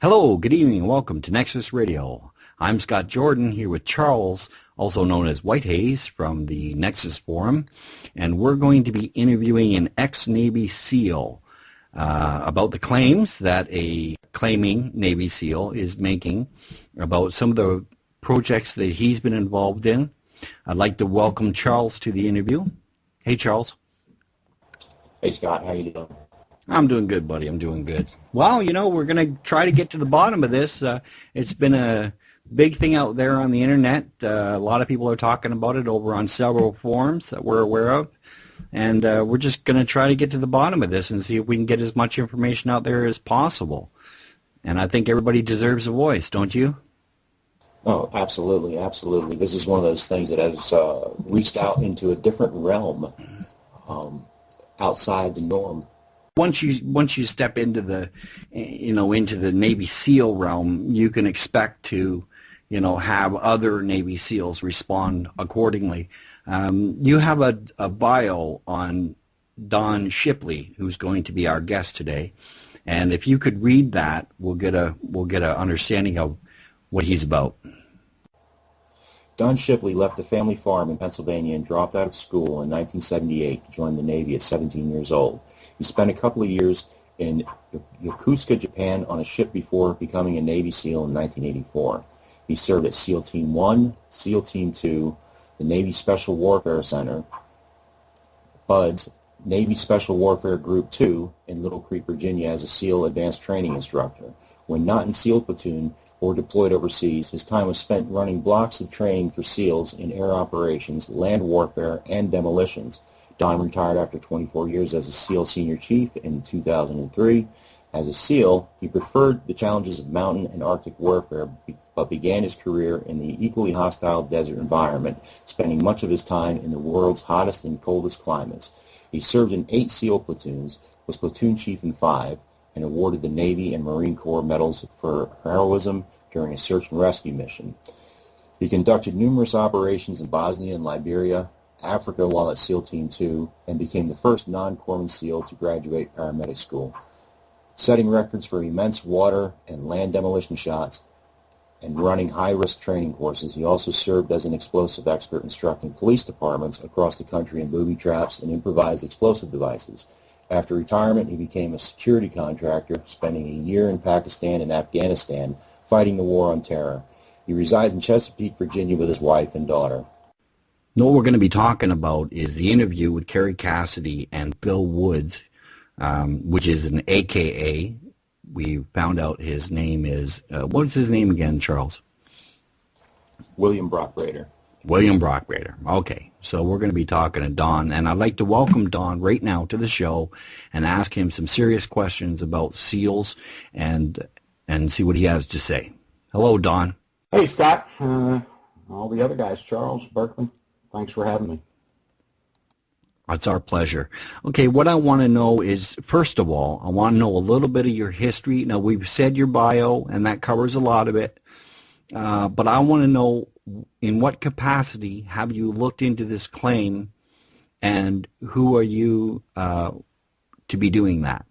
Hello, good evening, and welcome to Nexus Radio. I'm Scott Jordan here with Charles, also known as Whitehaze from the Nexus Forum, and we're going to be interviewing an ex-Navy SEAL about the claims that a claiming Navy SEAL is making about some of the projects that he's been involved in. I'd like to welcome Charles to the interview. Hey, Charles. Hey, Scott. How you doing? I'm doing good, buddy. I'm doing good. Well, we're going to try to get to the bottom of this. It's been a big thing out there on the Internet. A lot of people are talking about it over on several forums that we're aware of. And we're just going to try to get to the bottom of this and see if we can get as much information out there as possible. And I think everybody deserves a voice, don't you? Oh, absolutely, absolutely. This is one of those things that has reached out into a different realm outside the norm. Once you step into the into the Navy SEAL realm, you can expect to have other Navy SEALs respond accordingly. You have a bio on Don Shipley, who's going to be our guest today, and if you could read that, we'll get a understanding of what he's about. Don Shipley left the family farm in Pennsylvania and dropped out of school in 1978 to join the Navy at 17 years old. He spent a couple of years in Yokosuka, Japan on a ship before becoming a Navy SEAL in 1984. He served at SEAL Team 1, SEAL Team 2, the Navy Special Warfare Center, BUDS, Navy Special Warfare Group 2 in Little Creek, Virginia as a SEAL Advanced Training Instructor. When not in SEAL Platoon or deployed overseas, his time was spent running blocks of training for SEALs in air operations, land warfare, and demolitions. Don retired after 24 years as a SEAL Senior Chief in 2003. As a SEAL, he preferred the challenges of mountain and Arctic warfare, but began his career in the equally hostile desert environment, spending much of his time in the world's hottest and coldest climates. He served in 8 SEAL platoons, was platoon chief in 5, and awarded the Navy and Marine Corps medals for heroism during a search and rescue mission. He conducted numerous operations in Bosnia and Liberia, Africa while at SEAL Team 2, and became the first non-corpsman SEAL to graduate paramedic school. Setting records for immense water and land demolition shots and running high-risk training courses, he also served as an explosive expert instructing police departments across the country in booby traps and improvised explosive devices. After retirement, he became a security contractor, spending a year in Pakistan and Afghanistan fighting the war on terror. He resides in Chesapeake, Virginia with his wife and daughter. What we're going to be talking about is the interview with Kerry Cassidy and Bill Woods, which is an AKA. We found out his name is, what's his name again, Charles? William Brockbrader. William Brockbrader. Okay, so we're going to be talking to Don, and I'd like to welcome Don right now to the show and ask him some serious questions about SEALs and see what he has to say. Hello, Don. Hey, Scott. All the other guys, Charles, Berkeley, thanks for having me. It's our pleasure. Okay, what I want to know is, first of all, I want to know a little bit of your history. Now, we've said your bio, and that covers a lot of it, but I want to know in what capacity have you looked into this claim, and who are you to be doing that?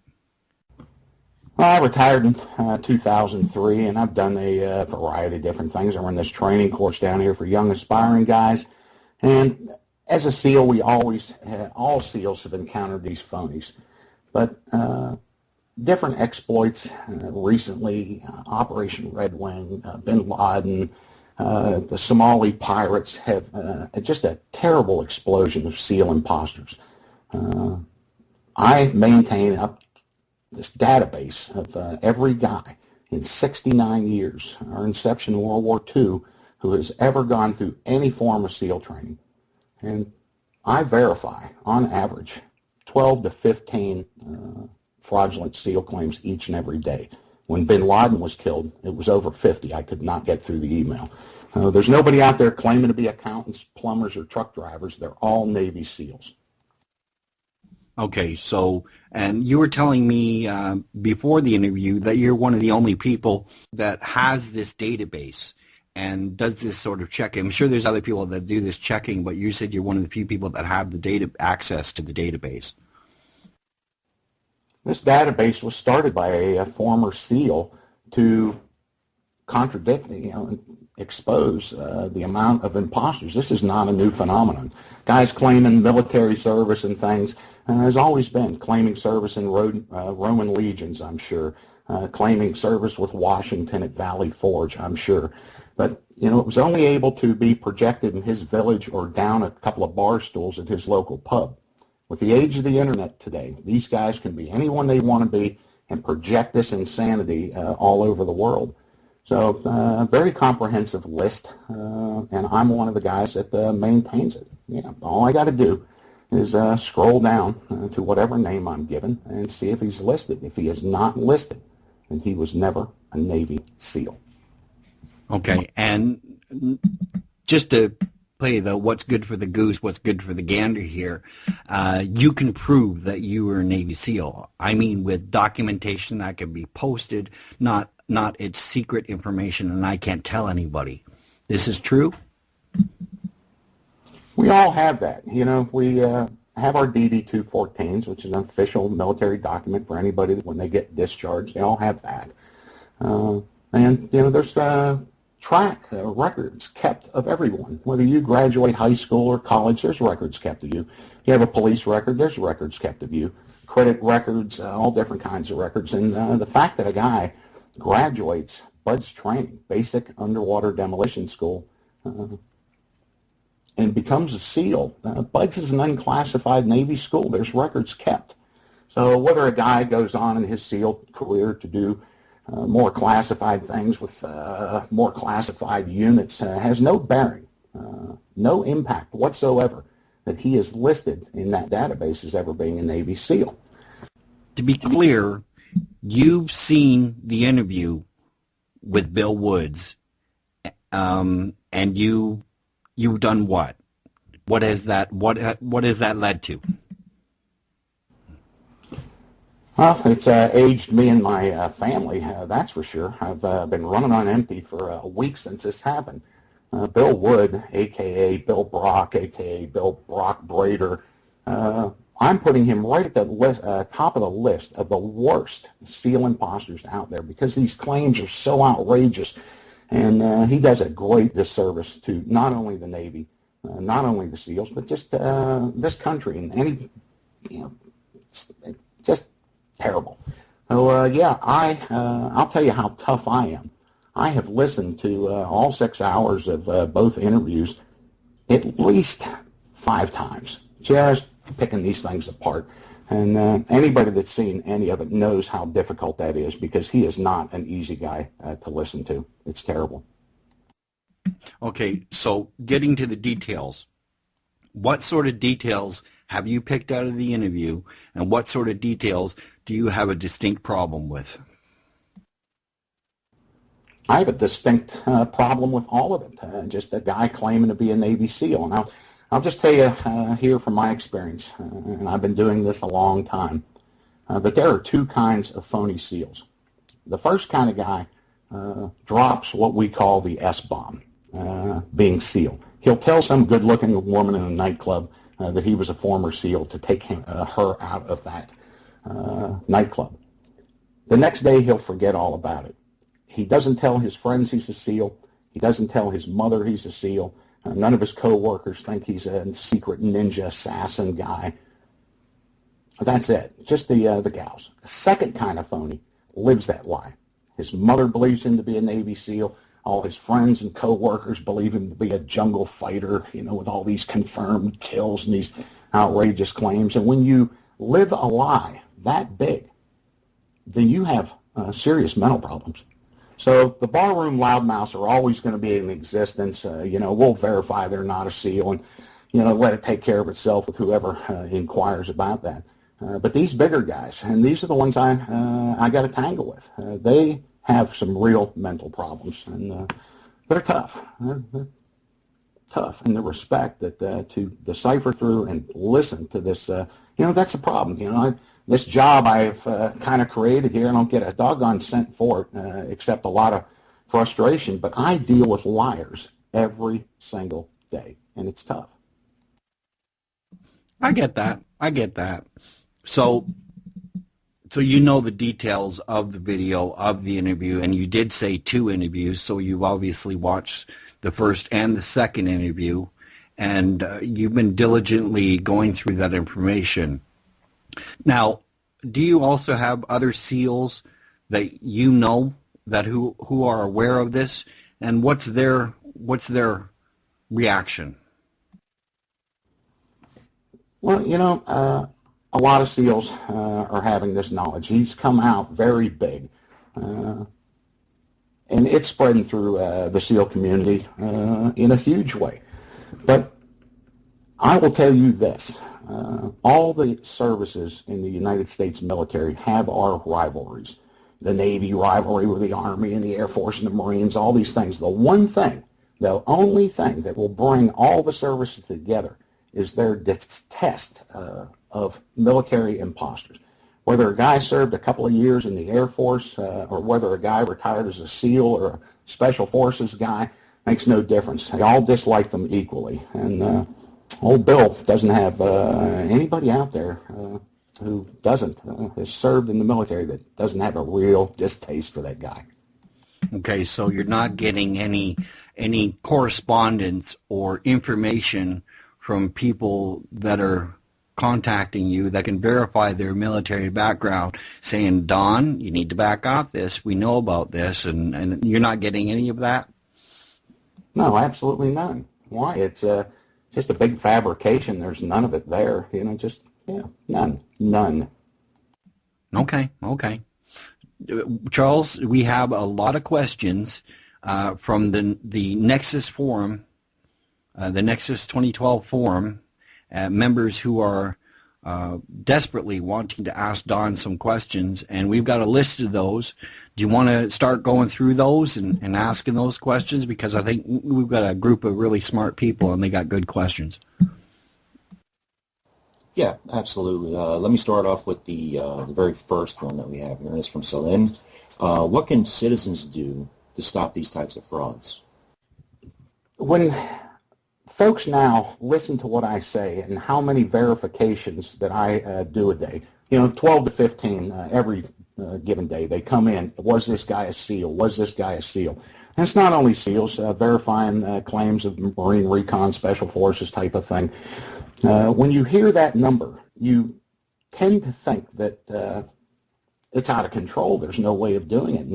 Well, I retired in 2003, and I've done a variety of different things. I run this training course down here for young aspiring guys, and as a SEAL, all SEALs have encountered these phonies, but different exploits recently, Operation Red Wing, Bin Laden, the Somali pirates have just a terrible explosion of SEAL imposters. I maintain this database of every guy in 69 years, our inception in World War II, who has ever gone through any form of SEAL training. And I verify, on average, 12 to 15 fraudulent SEAL claims each and every day. When Bin Laden was killed, it was over 50. I could not get through the email. There's nobody out there claiming to be accountants, plumbers, or truck drivers. They're all Navy SEALs. Okay, so, and you were telling me before the interview that you're one of the only people that has this database and does this sort of checking. I'm sure there's other people that do this checking, but you said you're one of the few people that have the data access to the database. This database was started by a former SEAL to contradict, expose the amount of imposters. This is not a new phenomenon. Guys claiming military service and things has always been claiming service in Roman legions, I'm sure, claiming service with Washington at Valley Forge, I'm sure. But, it was only able to be projected in his village or down a couple of bar stools at his local pub. With the age of the internet today, these guys can be anyone they want to be and project this insanity all over the world. So very comprehensive list, and I'm one of the guys that maintains it. All I got to do is scroll down to whatever name I'm given and see if he's listed. If he is not listed, then he was never a Navy SEAL. Okay, and just to play the what's good for the goose, what's good for the gander here, you can prove that you were a Navy SEAL. I mean, with documentation that can be posted, not it's secret information and I can't tell anybody. This is true? We all have that. We have our DD-214s, which is an official military document for anybody that when they get discharged. They all have that. And there's records kept of everyone. Whether you graduate high school or college, there's records kept of you. You have a police record, there's records kept of you. Credit records, all different kinds of records. And the fact that a guy graduates BUDS training, basic underwater demolition school, and becomes a SEAL. BUDS is an unclassified Navy school. There's records kept. So whether a guy goes on in his SEAL career to do more classified things with more classified units has no bearing, no impact whatsoever that he is listed in that database as ever being a Navy SEAL. To be clear, you've seen the interview with Bill Woods, and you've done what? What has that led to? Well, it's aged me and my family, that's for sure. I've been running on empty for a week since this happened. Bill Wood, a.k.a. Bill Brock, a.k.a. Bill Brock Brader, I'm putting him right at the top of the list of the worst SEAL imposters out there because these claims are so outrageous. And he does a great disservice to not only the Navy, not only the SEALs, but just this country and any, just terrible. So I'll tell you how tough I am. I have listened to all 6 hours of both interviews at least 5 times, just picking these things apart. And anybody that's seen any of it knows how difficult that is because he is not an easy guy to listen to. It's terrible. Okay, so getting to the details, what sort of details have you picked out of the interview, and what sort of details do you have a distinct problem with? I have a distinct problem with all of it. Just a guy claiming to be a Navy SEAL. And I'll just tell you here from my experience, and I've been doing this a long time, that there are 2 kinds of phony SEALs. The first kind of guy drops what we call the S-bomb, being SEAL. He'll tell some good-looking woman in a nightclub that he was a former SEAL to take her out of that nightclub. The next day, he'll forget all about it. He doesn't tell his friends he's a SEAL. He doesn't tell his mother he's a SEAL. None of his co-workers think he's a secret ninja assassin guy. That's it. Just the gals. The second kind of phony lives that lie. His mother believes him to be a Navy SEAL. All his friends and co-workers believe him to be a jungle fighter, with all these confirmed kills and these outrageous claims. And when you live a lie that big, then you have serious mental problems. So the barroom loudmouths are always going to be in existence. We'll verify they're not a SEAL and, let it take care of itself with whoever inquires about that. But these bigger guys, and these are the ones I got to tangle with, they have some real mental problems, and they're tough. They're tough in the respect that to decipher through and listen to this, that's a problem. This job I've kind of created here, I don't get a doggone cent for it, except a lot of frustration, but I deal with liars every single day, and it's tough. I get that. So So you know the details of the video, of the interview, and you did say 2 interviews, so you've obviously watched the first and the second interview, and you've been diligently going through that information. Now, do you also have other SEALs that you know that who are aware of this, and what's their reaction? Well, a lot of SEALs are having this knowledge. He's come out very big, and it's spreading through the SEAL community in a huge way. But I will tell you this. All the services in the United States military have our rivalries. The Navy rivalry with the Army and the Air Force and the Marines, all these things. The only thing that will bring all the services together is their test of military imposters. Whether a guy served a couple of years in the Air Force or whether a guy retired as a SEAL or a Special Forces guy makes no difference. They all dislike them equally. And old Bill doesn't have anybody out there who has served in the military that doesn't have a real distaste for that guy. Okay, so you're not getting any correspondence or information from people that are contacting you that can verify their military background, saying, Don, you need to back off this, we know about this, and you're not getting any of that? No, absolutely none. Why? It's just a big fabrication. There's none of it there. None. Okay. Charles, we have a lot of questions from the Nexus forum, the Nexus 2012 forum, members who are desperately wanting to ask Don some questions, and we've got a list of those. Do you want to start going through those and asking those questions? Because I think we've got a group of really smart people, and they got good questions. Yeah, absolutely. Let me start off with the very first one that we have here, and it's from Celine. What can citizens do to stop these types of frauds? When folks now listen to what I say and how many verifications that I do a day, 12 to 15 every given day, they come in, was this guy a SEAL? Was this guy a SEAL? And it's not only SEALs, verifying claims of Marine Recon, Special Forces type of thing. When you hear that number, you tend to think that it's out of control. There's no way of doing it,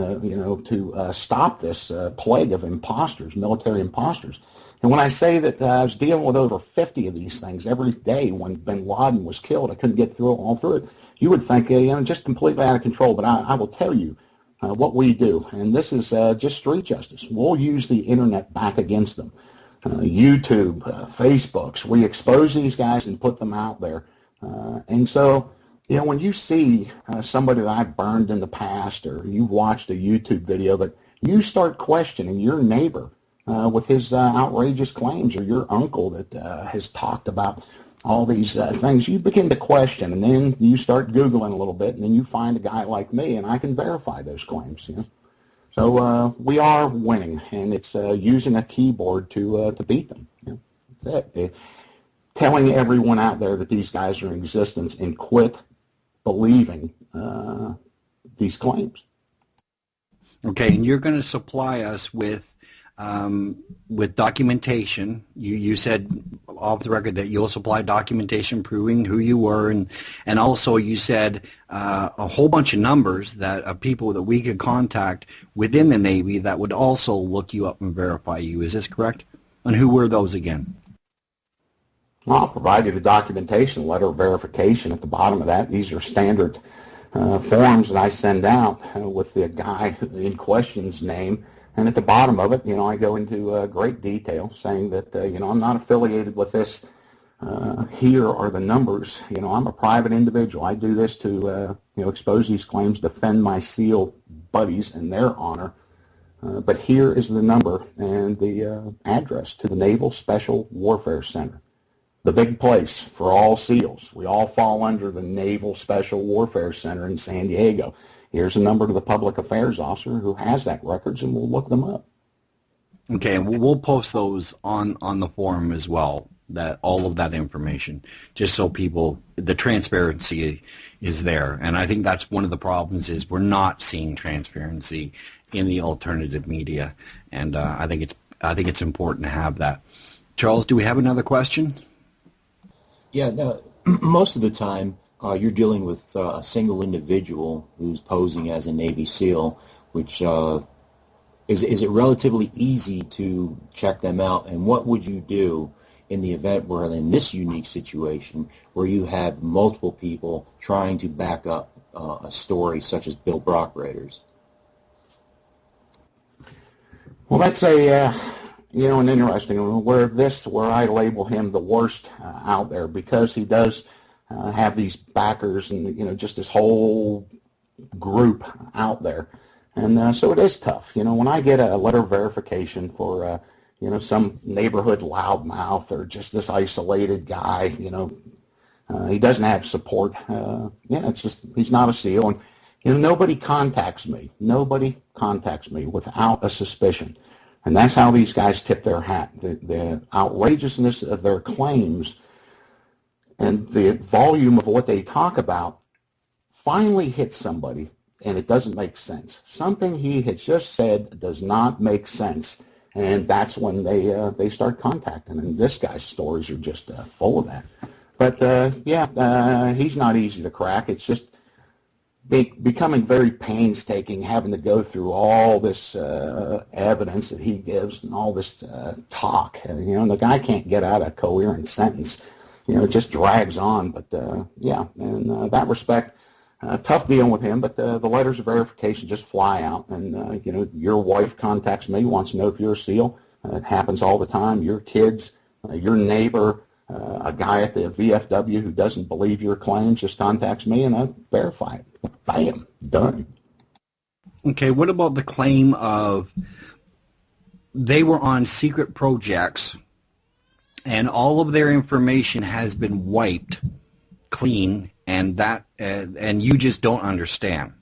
to stop this plague of imposters, military imposters. And when I say that I was dealing with over 50 of these things every day when bin Laden was killed, I couldn't get all through it, you would think, just completely out of control. But I will tell you what we do, and this is just street justice. We'll use the internet back against them. YouTube, Facebooks, we expose these guys and put them out there. And so, when you see somebody that I've burned in the past, or you've watched a YouTube video, but you start questioning your neighbor with his outrageous claims, or your uncle that has talked about all these things, you begin to question, and then you start Googling a little bit, and then you find a guy like me, and I can verify those claims. So we are winning, and it's using a keyboard to beat them. That's it. Telling everyone out there that these guys are in existence and quit believing these claims. Okay, and you're going to supply us with documentation. You said off the record that you'll supply documentation proving who you were, and also you said a whole bunch of numbers that of people that we could contact within the Navy that would also look you up and verify you. Is this correct? And who were those again? Well, I'll provide you the documentation, letter of verification at the bottom of that. These are standard forms that I send out with the guy in question's name. And at the bottom of it, I go into great detail saying that, I'm not affiliated with this. Here are the numbers. I'm a private individual. I do this to, expose these claims, defend my SEAL buddies and their honor. But here is the number and the address to the Naval Special Warfare Center, the big place for all SEALs. We all fall under the Naval Special Warfare Center in San Diego. Here's a number to the public affairs officer who has that records, and we'll look them up. Okay, and we'll post those on the forum as well. that all of that information, just so people, the transparency is there. And I think that's one of the problems is we're not seeing transparency in the alternative media, and I think it's important to have that. Charles, do we have another question? Yeah, no, most of the time you're dealing with a single individual who's posing as a Navy SEAL, which is it relatively easy to check them out, and what would you do in the event where, in this unique situation, where you have multiple people trying to back up a story such as Bill Brockraders? Well, that's an interesting one, where I label him the worst out there, because he does have these backers and, just this whole group out there. And so it is tough. When I get a letter of verification for, some neighborhood loudmouth or just this isolated guy, he doesn't have support. It's just, he's not a SEAL. And, nobody contacts me. Nobody contacts me without a suspicion. And that's how these guys tip their hat. The outrageousness of their claims and the volume of what they talk about finally hits somebody, and it doesn't make sense. Something he had just said does not make sense, and that's when they start contacting. And this guy's stories are just full of that. But he's not easy to crack. It's just becoming very painstaking, having to go through all this evidence that he gives and all this talk. And, the guy can't get out a coherent sentence. It just drags on. But in that respect, tough dealing with him. But the letters of verification just fly out. And your wife contacts me, wants to know if you're a SEAL. It happens all the time. Your kids, your neighbor. A guy at the VFW who doesn't believe your claims just contacts me, and I verify it. Bam, done. Okay, what about the claim of they were on secret projects and all of their information has been wiped clean, and that and you just don't understand?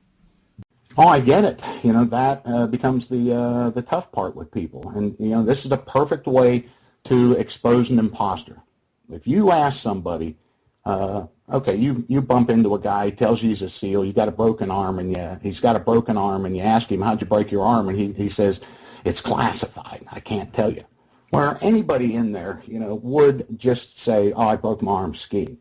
Oh, I get it. That becomes the tough part with people, and this is the perfect way to expose an imposter. If you ask somebody, okay, you bump into a guy, he tells you he's a SEAL, you got a broken arm, and he's got a broken arm, and you ask him, how'd you break your arm? And he says, it's classified, I can't tell you. Where anybody in there, would just say, oh, I broke my arm skiing.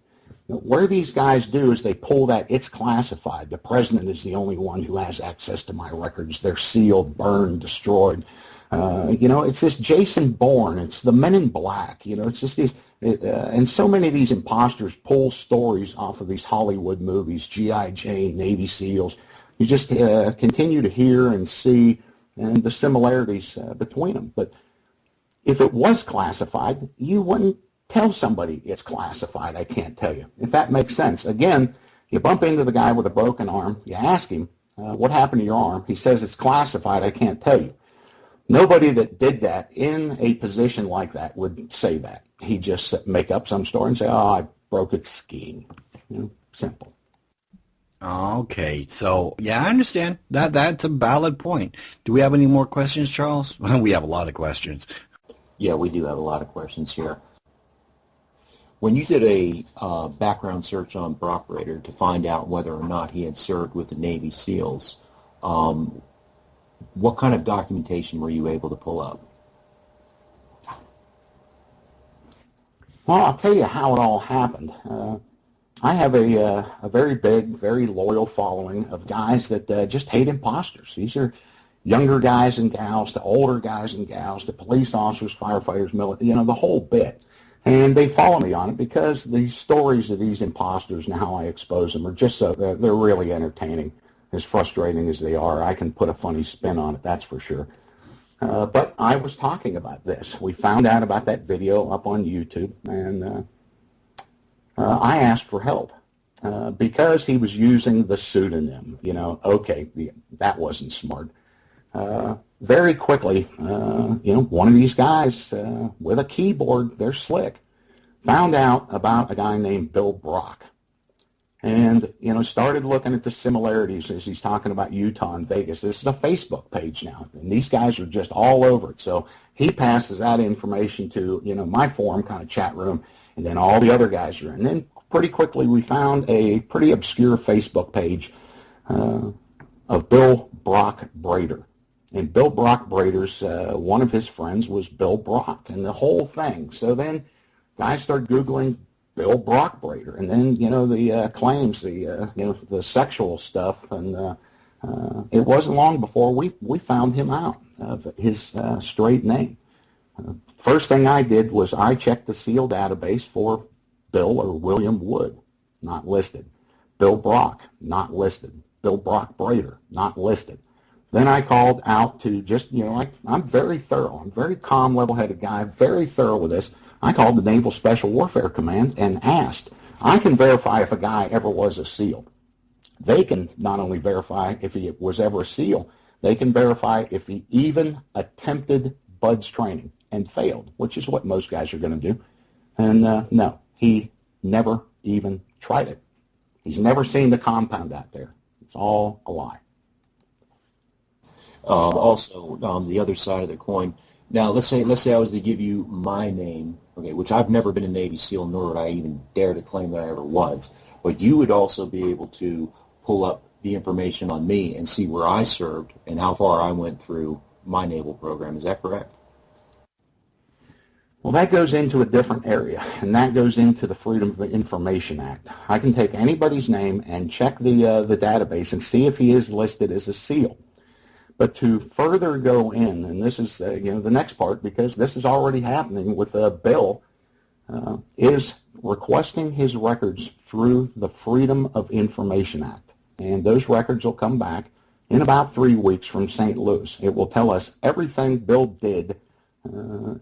Where these guys do is they pull that, it's classified. The president is the only one who has access to my records. They're sealed, burned, destroyed. It's this Jason Bourne. It's the Men in Black. It's just these, and so many of these imposters pull stories off of these Hollywood movies, G.I. Jane, Navy SEALs. You just continue to hear and see and the similarities between them. But if it was classified, you wouldn't tell somebody it's classified, I can't tell you. If that makes sense. Again, you bump into the guy with a broken arm, you ask him, what happened to your arm? He says it's classified, I can't tell you. Nobody that did that in a position like that would say that. He'd just make up some story and say, oh, I broke it skiing. Simple. Okay, so, yeah, I understand. That's a valid point. Do we have any more questions, Charles? We have a lot of questions. Yeah, we do have a lot of questions here. When you did a background search on Brockradder to find out whether or not he had served with the Navy SEALs, what kind of documentation were you able to pull up? Well, I'll tell you how it all happened. I have a very big, very loyal following of guys that just hate imposters. These are younger guys and gals to older guys and gals to police officers, firefighters, military, the whole bit. And they follow me on it because the stories of these imposters and how I expose them are just they're really entertaining. As frustrating as they are, I can put a funny spin on it, that's for sure. But I was talking about this. We found out about that video up on YouTube, and I asked for help because he was using the pseudonym. Okay, that wasn't smart. Very quickly, one of these guys with a keyboard, they're slick, found out about a guy named Bill Brock. And, started looking at the similarities as he's talking about Utah and Vegas. This is a Facebook page now, and these guys are just all over it. So he passes that information to, my forum kind of chat room, and then all the other guys are in. And then pretty quickly we found a pretty obscure Facebook page of Bill Brock Brader. And Bill Brock Brader's, one of his friends was Bill Brock, and the whole thing. So then guys start Googling Bill Brock Brader, and then, the claims, the sexual stuff, and it wasn't long before we found him out of his straight name. First thing I did was I checked the SEAL database for Bill or William Wood, not listed. Bill Brock, not listed. Bill Brock Brader, not listed. Then I called out to just, I'm very thorough. I'm a very calm, level-headed guy, very thorough with this. I called the Naval Special Warfare Command and asked, I can verify if a guy ever was a SEAL. They can not only verify if he was ever a SEAL, they can verify if he even attempted BUDS training and failed, which is what most guys are going to do. And no, he never even tried it. He's never seen the compound out there. It's all a lie. Also, the other side of the coin. Now, let's say I was to give you my name, okay, which I've never been a Navy SEAL, nor would I even dare to claim that I ever was. But you would also be able to pull up the information on me and see where I served and how far I went through my naval program. Is that correct? Well, that goes into a different area, and that goes into the Freedom of Information Act. I can take anybody's name and check the database and see if he is listed as a SEAL. But to further go in, and this is the next part, because this is already happening with Bill, is requesting his records through the Freedom of Information Act. And those records will come back in about 3 weeks from St. Louis. It will tell us everything Bill did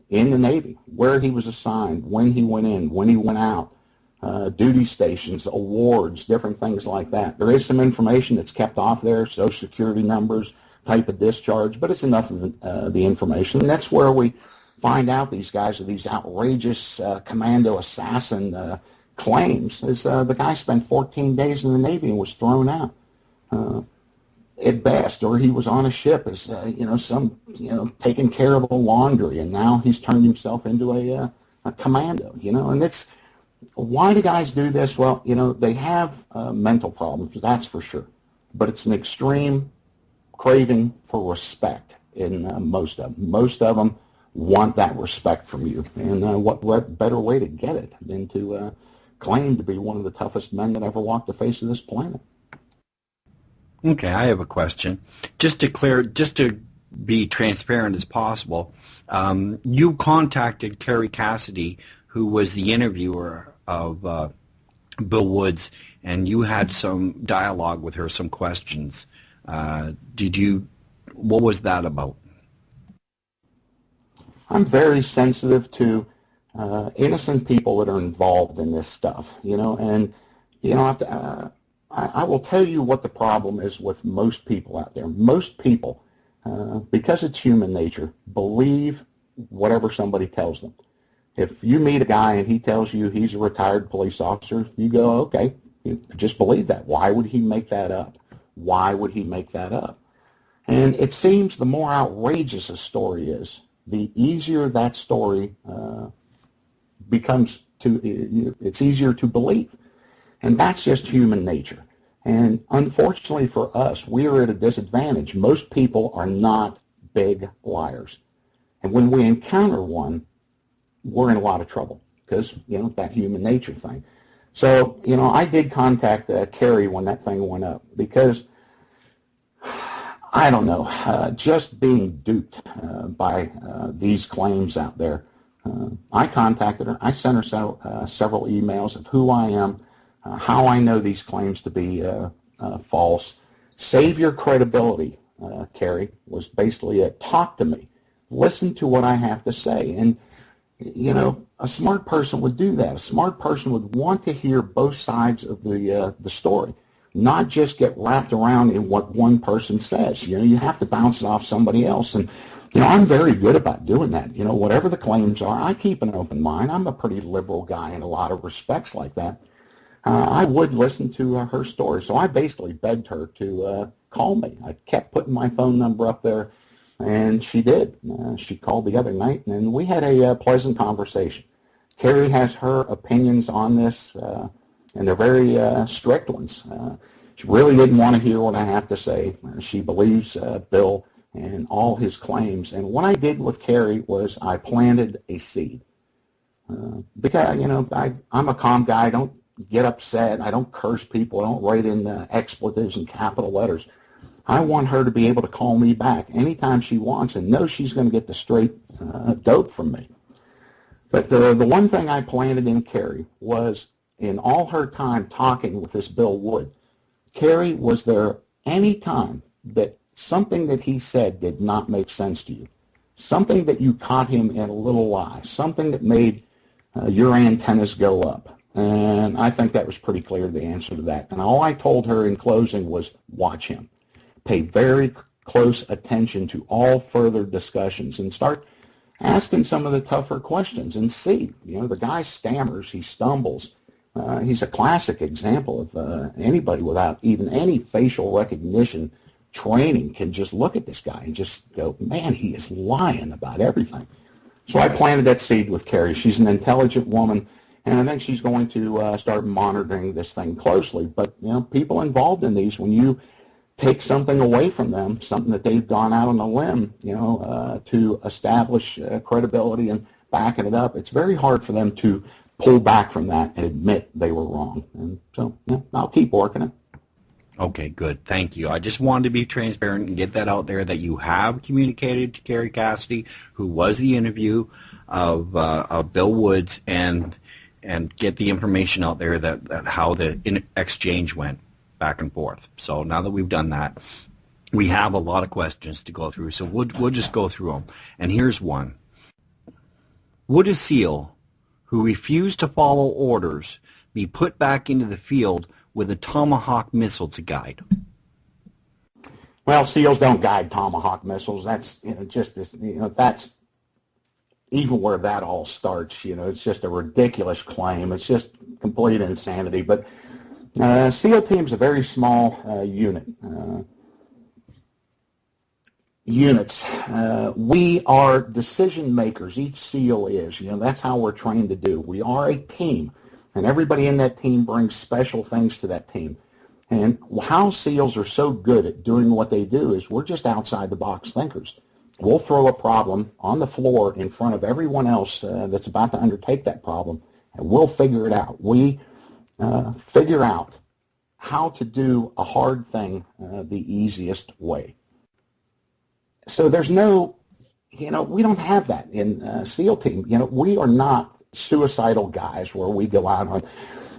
in the Navy, where he was assigned, when he went in, when he went out, duty stations, awards, different things like that. There is some information that's kept off there, Social Security numbers, type of discharge, but it's enough of the information. And that's where we find out these guys are these outrageous commando assassin claims. Is the guy spent 14 days in the Navy and was thrown out at best, or he was on a ship as taking care of the laundry, and now he's turned himself into a commando. And it's why do guys do this? Well, they have mental problems, that's for sure, but it's an extreme craving for respect in most of them. Most of them want that respect from you. And what better way to get it than to claim to be one of the toughest men that ever walked the face of this planet? Okay, I have a question. Just to be transparent as possible, you contacted Carrie Cassidy, who was the interviewer of Bill Woods, and you had some dialogue with her, some questions. What was that about? I'm very sensitive to innocent people that are involved in this stuff, and I will tell you what the problem is with most people out there. Most people, because it's human nature, believe whatever somebody tells them. If you meet a guy and he tells you he's a retired police officer, you go, okay, you just believe that. Why would he make that up? Why would he make that up? And it seems the more outrageous a story is, the easier that story becomes it's easier to believe. And that's just human nature. And unfortunately for us, we are at a disadvantage. Most people are not big liars. And when we encounter one, we're in a lot of trouble because, that human nature thing. So, I did contact Carrie when that thing went up because, I don't know, just being duped by these claims out there. I contacted her. I sent her several emails of who I am, how I know these claims to be false. Save your credibility, Carrie, was basically talk to me. Listen to what I have to say. And, a smart person would do that. A smart person would want to hear both sides of the story, not just get wrapped around in what one person says. You have to bounce it off somebody else. And, I'm very good about doing that. Whatever the claims are, I keep an open mind. I'm a pretty liberal guy in a lot of respects like that. I would listen to her story. So I basically begged her to call me. I kept putting my phone number up there, and she did. She called the other night, and we had a pleasant conversation. Carrie has her opinions on this, and they're very strict ones. She really didn't want to hear what I have to say. She believes Bill and all his claims. And what I did with Carrie was I planted a seed. Because, I'm a calm guy. I don't get upset. I don't curse people. I don't write in expletives and capital letters. I want her to be able to call me back anytime she wants and know she's going to get the straight dope from me. But the one thing I planted in Carrie was, in all her time talking with this Bill Wood, Carrie was there any time that something that he said did not make sense to you, something that you caught him in a little lie, something that made your antennas go up. And I think that was pretty clear, the answer to that. And all I told her in closing was, watch him. Pay very close attention to all further discussions and start asking some of the tougher questions and see. The guy stammers, he stumbles. He's a classic example of anybody without even any facial recognition training can just look at this guy and just go, man, he is lying about everything. So I planted that seed with Carrie. She's an intelligent woman, and I think she's going to start monitoring this thing closely. But, people involved in these, when you take something away from them, something that they've gone out on a limb, to establish credibility and backing it up, it's very hard for them to pull back from that and admit they were wrong. And so I'll keep working it. Okay, good. Thank you. I just wanted to be transparent and get that out there that you have communicated to Carrie Cassidy, who was the interview of Bill Woods, and get the information out there that how the exchange went back and forth. So now that we've done that, we have a lot of questions to go through. So we'll just go through them. And here's one. Would a SEAL who refused to follow orders be put back into the field with a Tomahawk missile to guide? Well, SEALs don't guide Tomahawk missiles. That's just this. That's even where that all starts. It's just a ridiculous claim. It's just complete insanity. But SEAL team's a very small unit. Units. We are decision makers. Each SEAL is. That's how we're trained to do. We are a team. And everybody in that team brings special things to that team. And how SEALs are so good at doing what they do is we're just outside-the-box thinkers. We'll throw a problem on the floor in front of everyone else that's about to undertake that problem, and we'll figure it out. We figure out how to do a hard thing the easiest way. So there's no, we don't have that in SEAL team. We are not suicidal guys where we go out on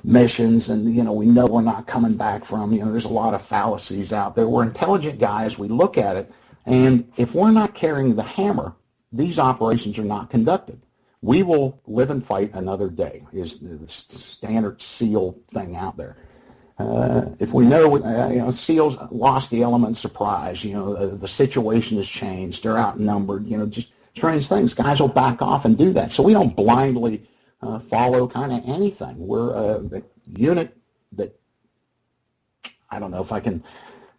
missions and, we know we're not coming back from, there's a lot of fallacies out there. We're intelligent guys. We look at it, and if we're not carrying the hammer, these operations are not conducted. We will live and fight another day is the standard SEAL thing out there. If we know, SEALs lost the element of surprise, the situation has changed, they're outnumbered, just strange things. Guys will back off and do that. So we don't blindly follow kind of anything. We're a unit that, I don't know if I can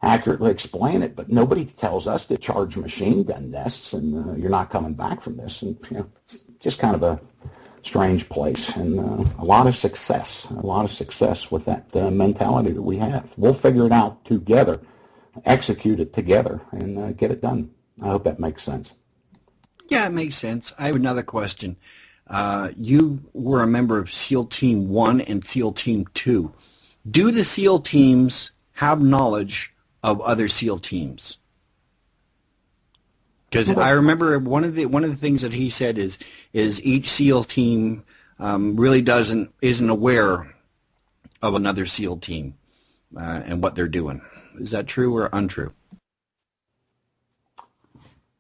accurately explain it, but nobody tells us to charge machine gun nests and you're not coming back from this. And it's just kind of a strange place, and a lot of success with that mentality that we have. We'll figure it out together, execute it together, and get it done. I hope that makes sense. Yeah, it makes sense. I have another question. You were a member of SEAL Team 1 and SEAL Team 2. Do the SEAL teams have knowledge of other SEAL teams? Because I remember one of the things that he said is each SEAL team really isn't aware of another SEAL team and what they're doing. Is that true or untrue?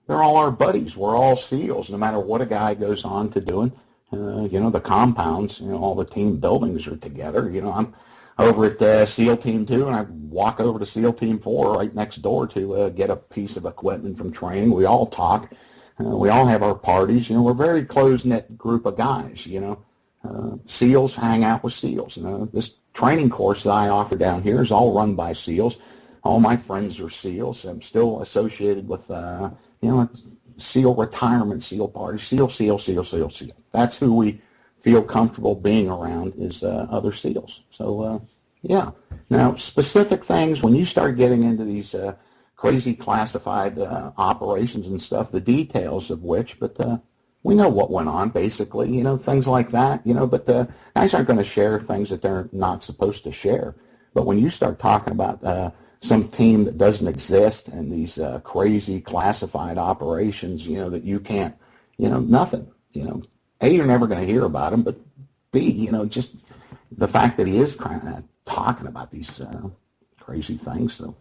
They're all our buddies. We're all SEALs, no matter what a guy goes on to doing. The compounds, all the team buildings are together. I'm over at SEAL Team 2, and I walk over to SEAL Team 4 right next door to get a piece of equipment from training. We all talk. We all have our parties. We're a very close-knit group of guys, SEALs hang out with SEALs. This training course that I offer down here is all run by SEALs. All my friends are SEALs. I'm still associated with, SEAL retirement, SEAL party, SEAL. That's who we feel comfortable being around is other SEALs. So, yeah. Now, specific things, when you start getting into these crazy classified operations and stuff, the details of which, but we know what went on, basically, things like that, but guys aren't going to share things that they're not supposed to share. But when you start talking about some team that doesn't exist and these crazy classified operations, that you can't, nothing, A, you're never going to hear about them, but B, just the fact that he is kind of talking about these crazy things, so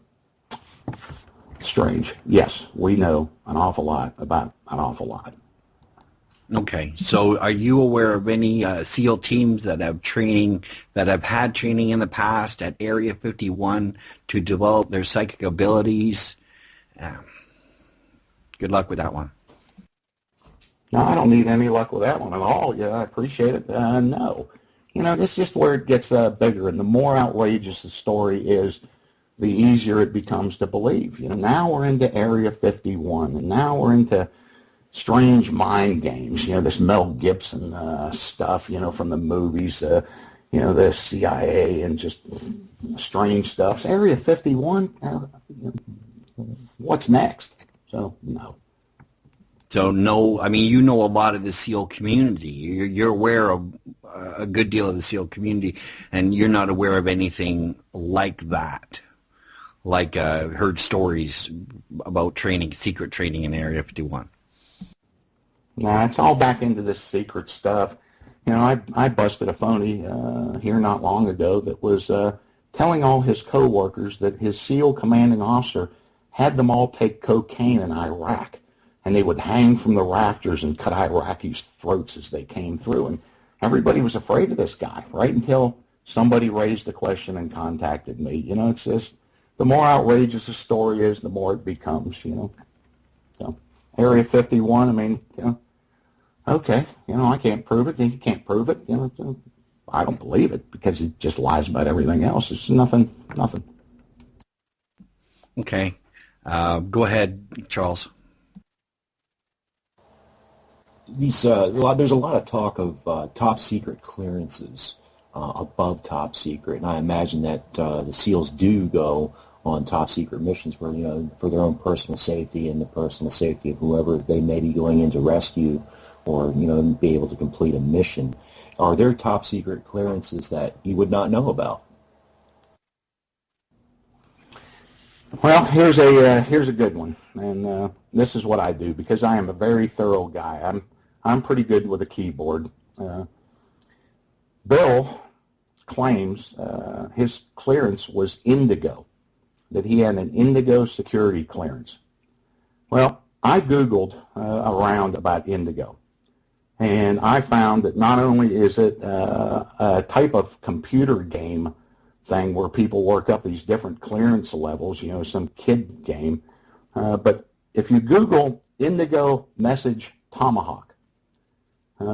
strange. Yes, we know an awful lot about an awful lot. Okay, so are you aware of any SEAL teams that have had training in the past at Area 51 to develop their psychic abilities? Good luck with that one. No, I don't need any luck with that one at all. Yeah, I appreciate it. No. This is just where it gets bigger, and the more outrageous the story is, the easier it becomes to believe. Now we're into Area 51, and now we're into strange mind games, this Mel Gibson stuff, from the movies, the CIA and just strange stuff. So Area 51, what's next? So, no. So, no, I mean, you know a lot of the SEAL community. You're aware of a good deal of the SEAL community, and you're not aware of anything like that. Like heard stories about training, secret training in Area 51. Nah, it's all back into this secret stuff. I busted a phony here not long ago that was telling all his coworkers that his SEAL commanding officer had them all take cocaine in Iraq, and they would hang from the rafters and cut Iraqis' throats as they came through. And everybody was afraid of this guy, right until somebody raised the question and contacted me. It's just, the more outrageous the story is, the more it becomes, So, Area 51, I mean, okay, I can't prove it. He can't prove it. I don't believe it because he just lies about everything else. It's nothing. Okay. Go ahead, Charles. There's a lot of talk of top secret clearances above top secret, and I imagine that the SEALs do go on top secret missions where, for their own personal safety and the personal safety of whoever they may be going in to rescue or, be able to complete a mission. Are there top secret clearances that you would not know about? Well, here's a good one, and this is what I do because I am a very thorough guy. I'm pretty good with a keyboard. Bill claims his clearance was Indigo, that he had an Indigo security clearance. Well, I Googled around about Indigo, and I found that not only is it a type of computer game thing where people work up these different clearance levels, some kid game, but if you Google Indigo message Tomahawk,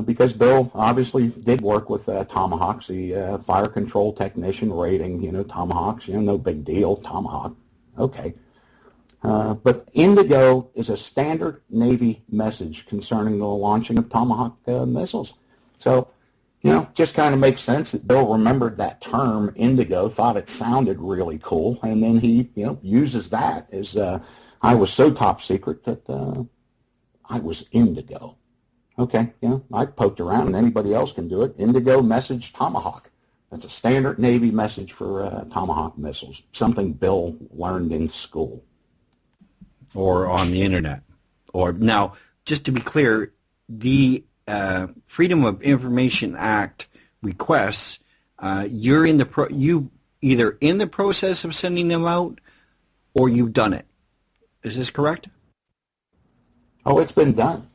because Bill obviously did work with Tomahawks, the fire control technician rating, Tomahawks, no big deal, Tomahawk, okay. But Indigo is a standard Navy message concerning the launching of Tomahawk missiles. So, just kind of makes sense that Bill remembered that term, Indigo, thought it sounded really cool, and then he, uses that as, I was so top secret that I was Indigo. Okay, I poked around, and anybody else can do it. Indigo message Tomahawk. That's a standard Navy message for Tomahawk missiles, something Bill learned in school. Or on the internet. Or now, just to be clear, the Freedom of Information Act requests, you either in the process of sending them out, or you've done it. Is this correct? Oh, it's been done.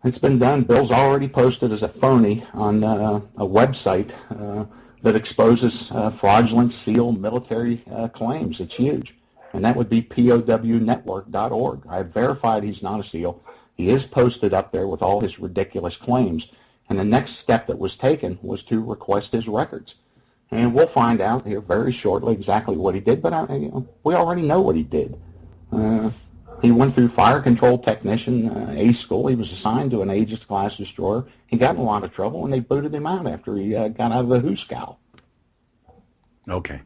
It's been done. Bill's already posted as a phony on a website that exposes fraudulent SEAL military claims. It's huge. And that would be POWnetwork.org. I've verified he's not a SEAL. He is posted up there with all his ridiculous claims. And the next step that was taken was to request his records. And we'll find out here very shortly exactly what he did, but we already know what he did. He went through fire control technician A school. He was assigned to an Aegis class destroyer. He got in a lot of trouble, and they booted him out after he got out of the Hooskow. Okay.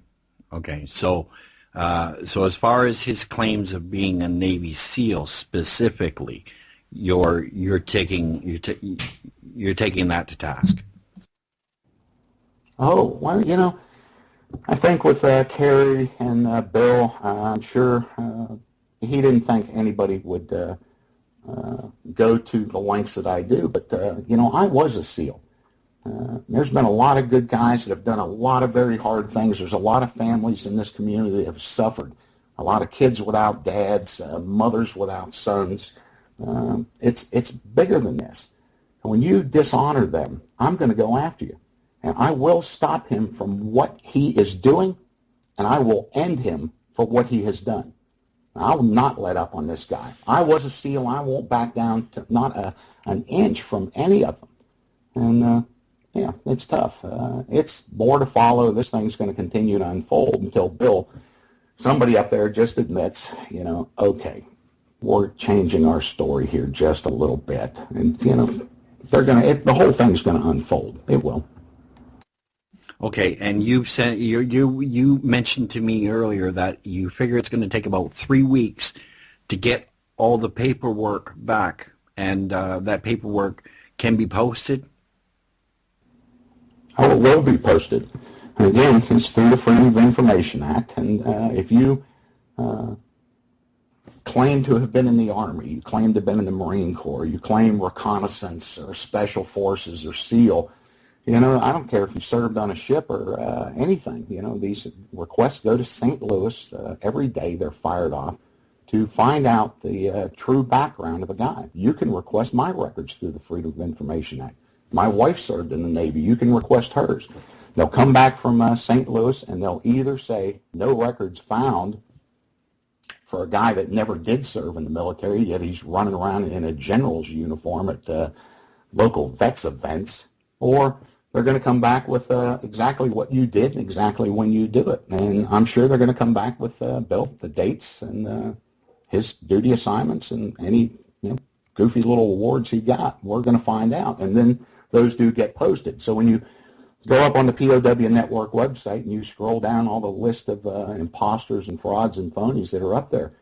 So as far as his claims of being a Navy SEAL specifically, you're taking that to task. Oh, well, I think with Kerry and Bill, I'm sure he didn't think anybody would go to the lengths that I do. But, I was a SEAL. There's been a lot of good guys that have done a lot of very hard things. There's a lot of families in this community that have suffered. A lot of kids without dads, mothers without sons. It's bigger than this. And when you dishonor them, I'm going to go after you. And I will stop him from what he is doing, and I will end him for what he has done. I will not let up on this guy. I was a SEAL. I won't back down to not an inch from any of them. And, it's tough. It's more to follow. This thing's going to continue to unfold until somebody up there just admits, okay, we're changing our story here just a little bit. And, the whole thing's going to unfold. It will. Okay, and you said you mentioned to me earlier that you figure it's going to take about 3 weeks to get all the paperwork back, and that paperwork can be posted. Oh, it will be posted. And again, it's through the Freedom of Information Act, and if you claim to have been in the Army, you claim to have been in the Marine Corps, you claim reconnaissance or Special Forces or SEAL. I don't care if you served on a ship or anything. These requests go to St. Louis every day. They're fired off to find out the true background of a guy. You can request my records through the Freedom of Information Act. My wife served in the Navy. You can request hers. They'll come back from St. Louis, and they'll either say no records found for a guy that never did serve in the military, yet he's running around in a general's uniform at local vets events, or they're going to come back with exactly what you did and exactly when you do it. And I'm sure they're going to come back with Bill, the dates and his duty assignments and any goofy little awards he got. We're going to find out. And then those do get posted. So when you go up on the POW Network website and you scroll down all the list of imposters and frauds and phonies that are up there,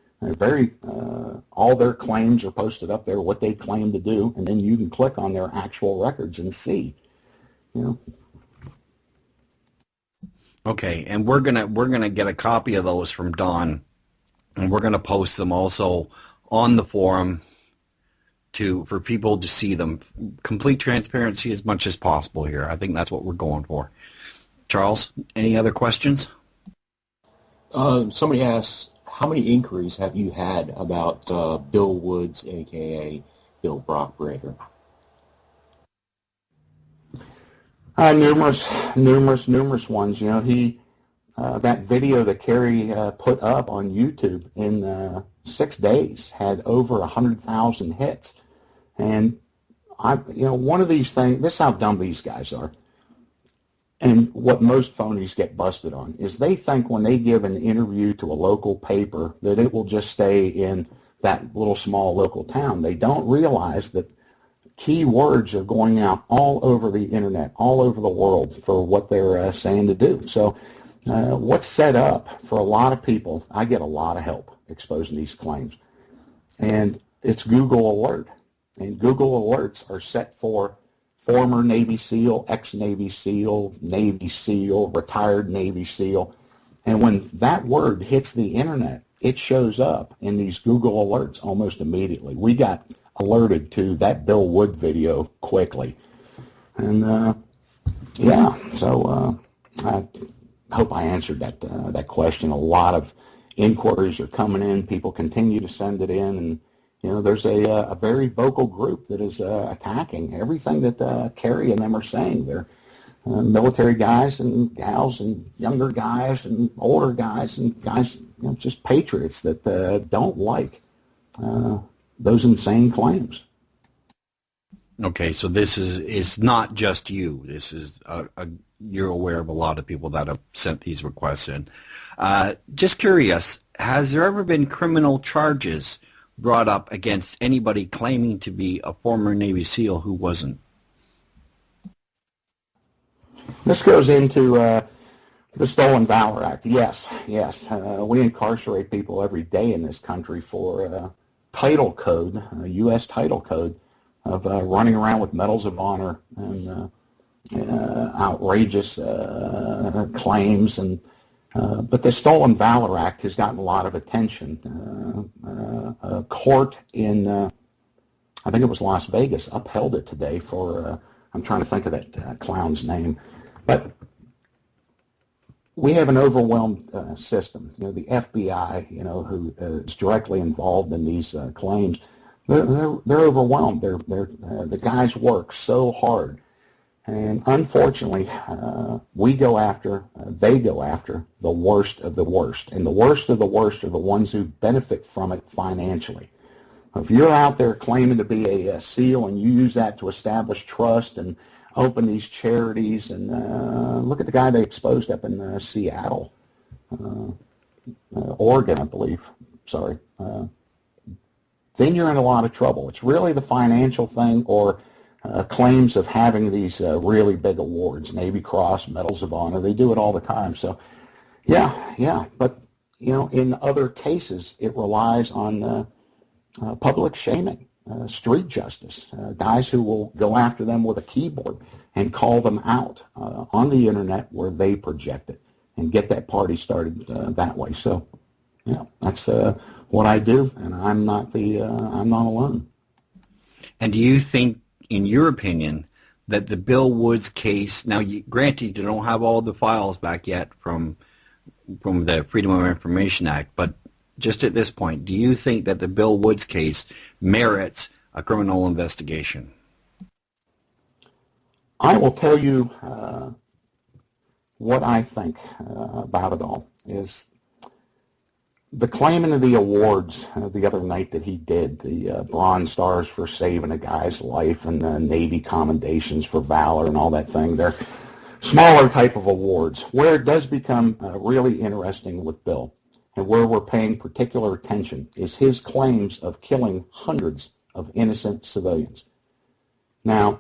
all their claims are posted up there, what they claim to do, and then you can click on their actual records and see. Okay, and we're gonna get a copy of those from Don, and we're gonna post them also on the forum for people to see them. Complete transparency as much as possible here. I think that's what we're going for. Charles, any other questions? Somebody asks, how many inquiries have you had about Bill Woods, a.k.a. Bill Brockbreaker? Numerous ones. He that video that Kerry put up on YouTube in 6 days had over 100,000 hits. And one of these things. This is how dumb these guys are. And what most phonies get busted on is they think when they give an interview to a local paper that it will just stay in that little small local town. They don't realize that key words are going out all over the internet, all over the world for what they're saying to do. So what's set up for a lot of people, I get a lot of help exposing these claims. And it's Google Alert. And Google Alerts are set for former Navy SEAL, ex-Navy SEAL, Navy SEAL, retired Navy SEAL. And when that word hits the internet, it shows up in these Google Alerts almost immediately. We got alerted to that Bill Wood video quickly. And, so I hope I answered that question. A lot of inquiries are coming in. People continue to send it in. And, there's a very vocal group that is attacking everything that Kerry and them are saying. They're military guys and gals and younger guys and older guys and guys, just patriots that don't like those insane claims. Okay, so this is not just you. This is you're aware of a lot of people that have sent these requests in. Just curious, has there ever been criminal charges brought up against anybody claiming to be a former Navy SEAL who wasn't? This goes into the Stolen Valor Act. Yes. We incarcerate people every day in this country for title code, U.S. title code, of running around with medals of honor and outrageous claims. But the Stolen Valor Act has gotten a lot of attention. A court in, I think it was Las Vegas, upheld it today for, I'm trying to think of that clown's name. But we have an overwhelmed system. The FBI, who is directly involved in these claims, they're overwhelmed. The guys work so hard. And unfortunately, they go after the worst of the worst. And the worst of the worst are the ones who benefit from it financially. If you're out there claiming to be a SEAL and you use that to establish trust and open these charities, and look at the guy they exposed up in Seattle, Oregon, I believe. Sorry. Then you're in a lot of trouble. It's really the financial thing or claims of having these really big awards, Navy Cross, Medals of Honor. They do it all the time. So, yeah. But, in other cases, it relies on public shaming, street justice, guys who will go after them with a keyboard and call them out on the internet where they project it and get that party started that way. So, that's what I do, and I'm not alone. And do you think, in your opinion, that the Bill Woods case, now granted you don't have all the files back yet from the Freedom of Information Act, but just at this point, do you think that the Bill Woods case merits a criminal investigation? I will tell you what I think about it all is the claiming of the awards the other night that he did, the Bronze Stars for saving a guy's life and the Navy commendations for valor and all that thing. They're smaller type of awards. Where it does become really interesting with Bill and where we're paying particular attention is his claims of killing hundreds of innocent civilians. Now,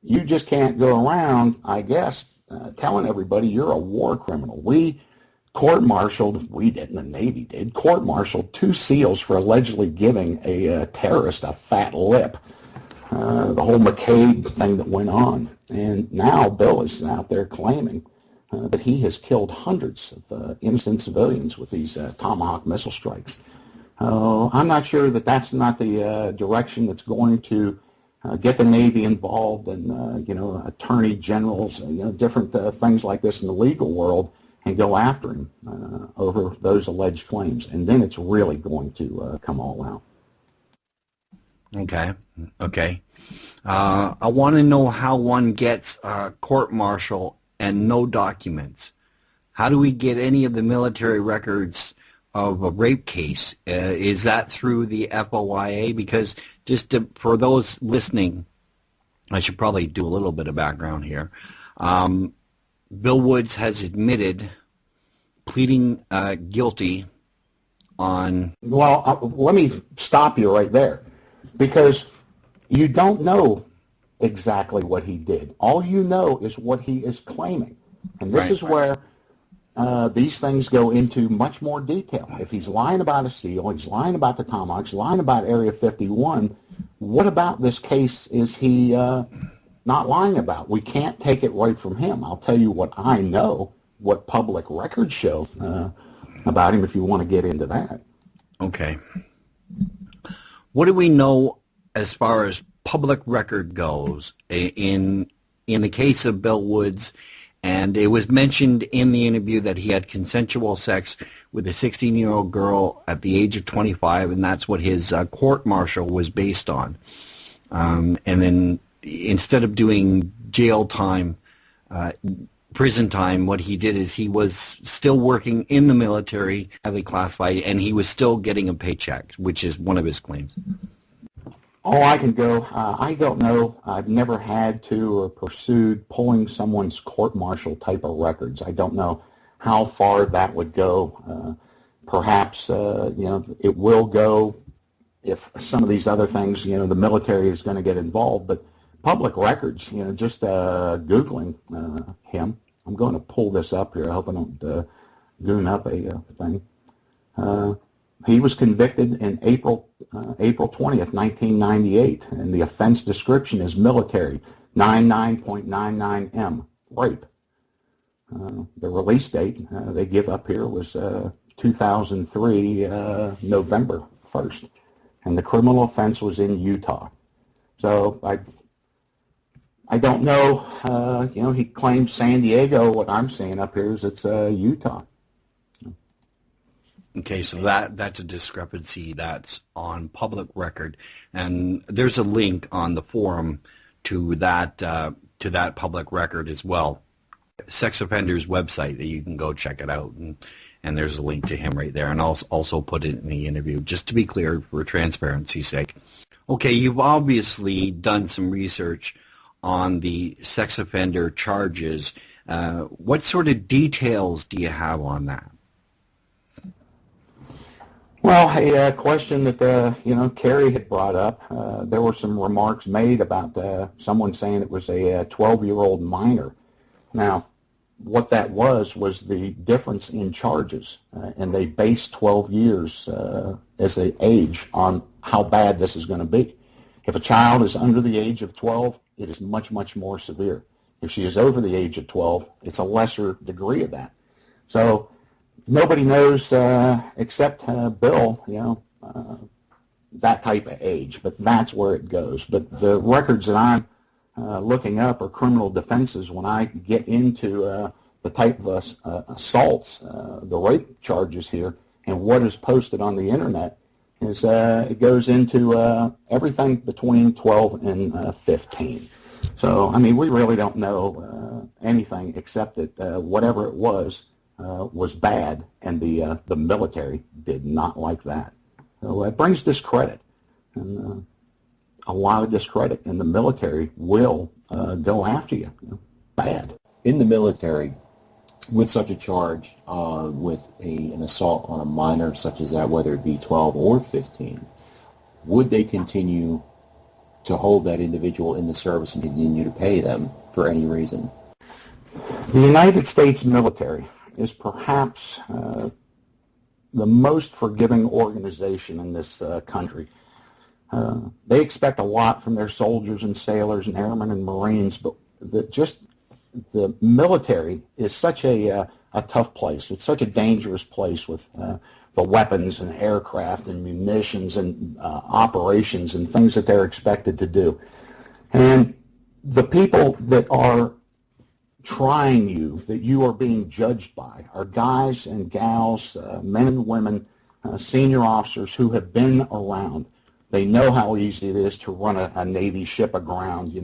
you just can't go around, I guess, telling everybody you're a war criminal. We court-martialed, we didn't, the Navy did, court-martialed 2 SEALs for allegedly giving a terrorist a fat lip. The whole McCabe thing that went on. And now Bill is out there claiming that he has killed hundreds of innocent civilians with these Tomahawk missile strikes. I'm not sure that that's not the direction that's going to get the Navy involved and, attorney generals, different things like this in the legal world, and go after him over those alleged claims. And then it's really going to come all out. Okay. I want to know how one gets a court-martial and no documents. How do we get any of the military records of a rape case? Is that through the FOIA? Because for those listening, I should probably do a little bit of background here. Bill Woods has admitted pleading guilty on... Well, let me stop you right there, because you don't know exactly what he did. All you know is what he is claiming. And this is where these things go into much more detail. If he's lying about a SEAL, he's lying about the Tomahawks, lying about Area 51, what about this case is he not lying about? We can't take it right from him. I'll tell you what I know, what public records show about him, if you want to get into that. Okay. What do we know as far as public record goes in the case of Bill Woods? And it was mentioned in the interview that he had consensual sex with a 16-year-old girl at the age of 25, and that's what his court-martial was based on. And then instead of doing jail time, prison time, what he did is he was still working in the military, heavily classified, and he was still getting a paycheck, which is one of his claims. All I can go, I don't know. I've never had to or pursued pulling someone's court-martial type of records. I don't know how far that would go. Perhaps, it will go if some of these other things, the military is going to get involved. But public records, just Googling him. I'm going to pull this up here. I hope I don't goon up a thing. He was convicted in April 20th, 1998, and the offense description is military, 99.99M, rape. The release date they give up here was 2003, November 1st, and the criminal offense was in Utah. So I don't know, he claims San Diego. What I'm seeing up here is it's Utah. Okay, so that's a discrepancy that's on public record, and there's a link on the forum to that public record as well. Sex offender's website that you can go check it out, and there's a link to him right there, and I'll also put it in the interview, just to be clear for transparency's sake. Okay, you've obviously done some research on the sex offender charges. What sort of details do you have on that? Well, a question that, Carrie had brought up, there were some remarks made about someone saying it was a 12-year-old minor. Now, what that was the difference in charges, and they based 12 years as an age on how bad this is going to be. If a child is under the age of 12, it is much, much more severe. If she is over the age of 12, it's a lesser degree of that. So nobody knows except Bill, that type of age, but that's where it goes. But the records that I'm looking up are criminal defenses. When I get into the type of assaults, the rape charges here, and what is posted on the internet, is it goes into everything between 12 and 15. So, I mean, we really don't know anything except that whatever it was bad, and the military did not like that. So it brings discredit, and a lot of discredit, and the military will go after you. Bad. In the military, with such a charge, with an assault on a minor such as that, whether it be 12 or 15, would they continue to hold that individual in the service and continue to pay them for any reason? The United States military is perhaps the most forgiving organization in this country. They expect a lot from their soldiers and sailors and airmen and Marines, but the military is such a tough place. It's such a dangerous place with the weapons and aircraft and munitions and operations and things that they're expected to do. And the people that are trying you, that you are being judged by, are guys and gals, men and women, senior officers who have been around. They know how easy it is to run a Navy ship aground. You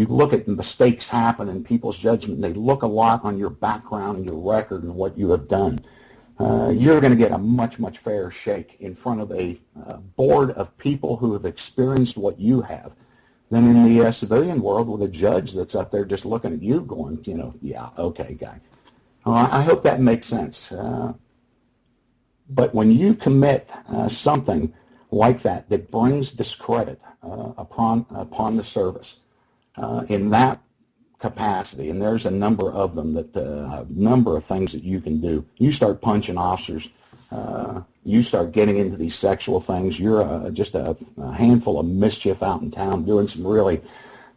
look at mistakes happen in people's judgment. They look a lot on your background and your record and what you have done. You're going to get a much, much fairer shake in front of a board of people who have experienced what you have than in the civilian world with a judge that's up there just looking at you going, yeah, okay, guy. I hope that makes sense. But when you commit something like that brings discredit upon the service in that capacity, and there's a number of them, a number of things that you can do. You start punching officers, you start getting into these sexual things, you're just a handful of mischief out in town doing some really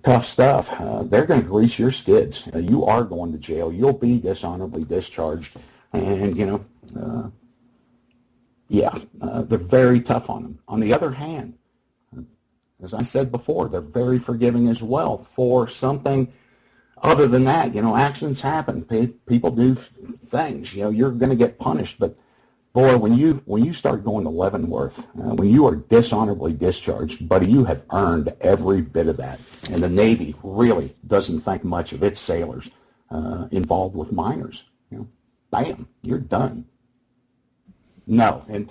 tough stuff. They're going to grease your skids. You are going to jail. You'll be dishonorably discharged, and they're very tough on them. On the other hand, as I said before, they're very forgiving as well for something other than that. Accidents happen. People do things. You're going to get punished. But boy, when you start going to Leavenworth, when you are dishonorably discharged, buddy, you have earned every bit of that. And the Navy really doesn't think much of its sailors involved with minors. Bam, you're done. No, and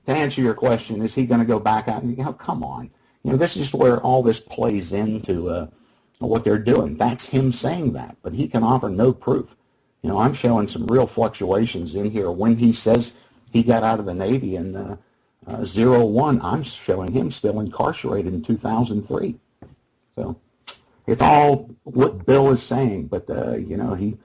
to answer your question, is he going to go back out? Come on. This is just where all this plays into what they're doing. That's him saying that, but he can offer no proof. I'm showing some real fluctuations in here. When he says he got out of the Navy in 01, I'm showing him still incarcerated in 2003. So it's all what Bill is saying, but him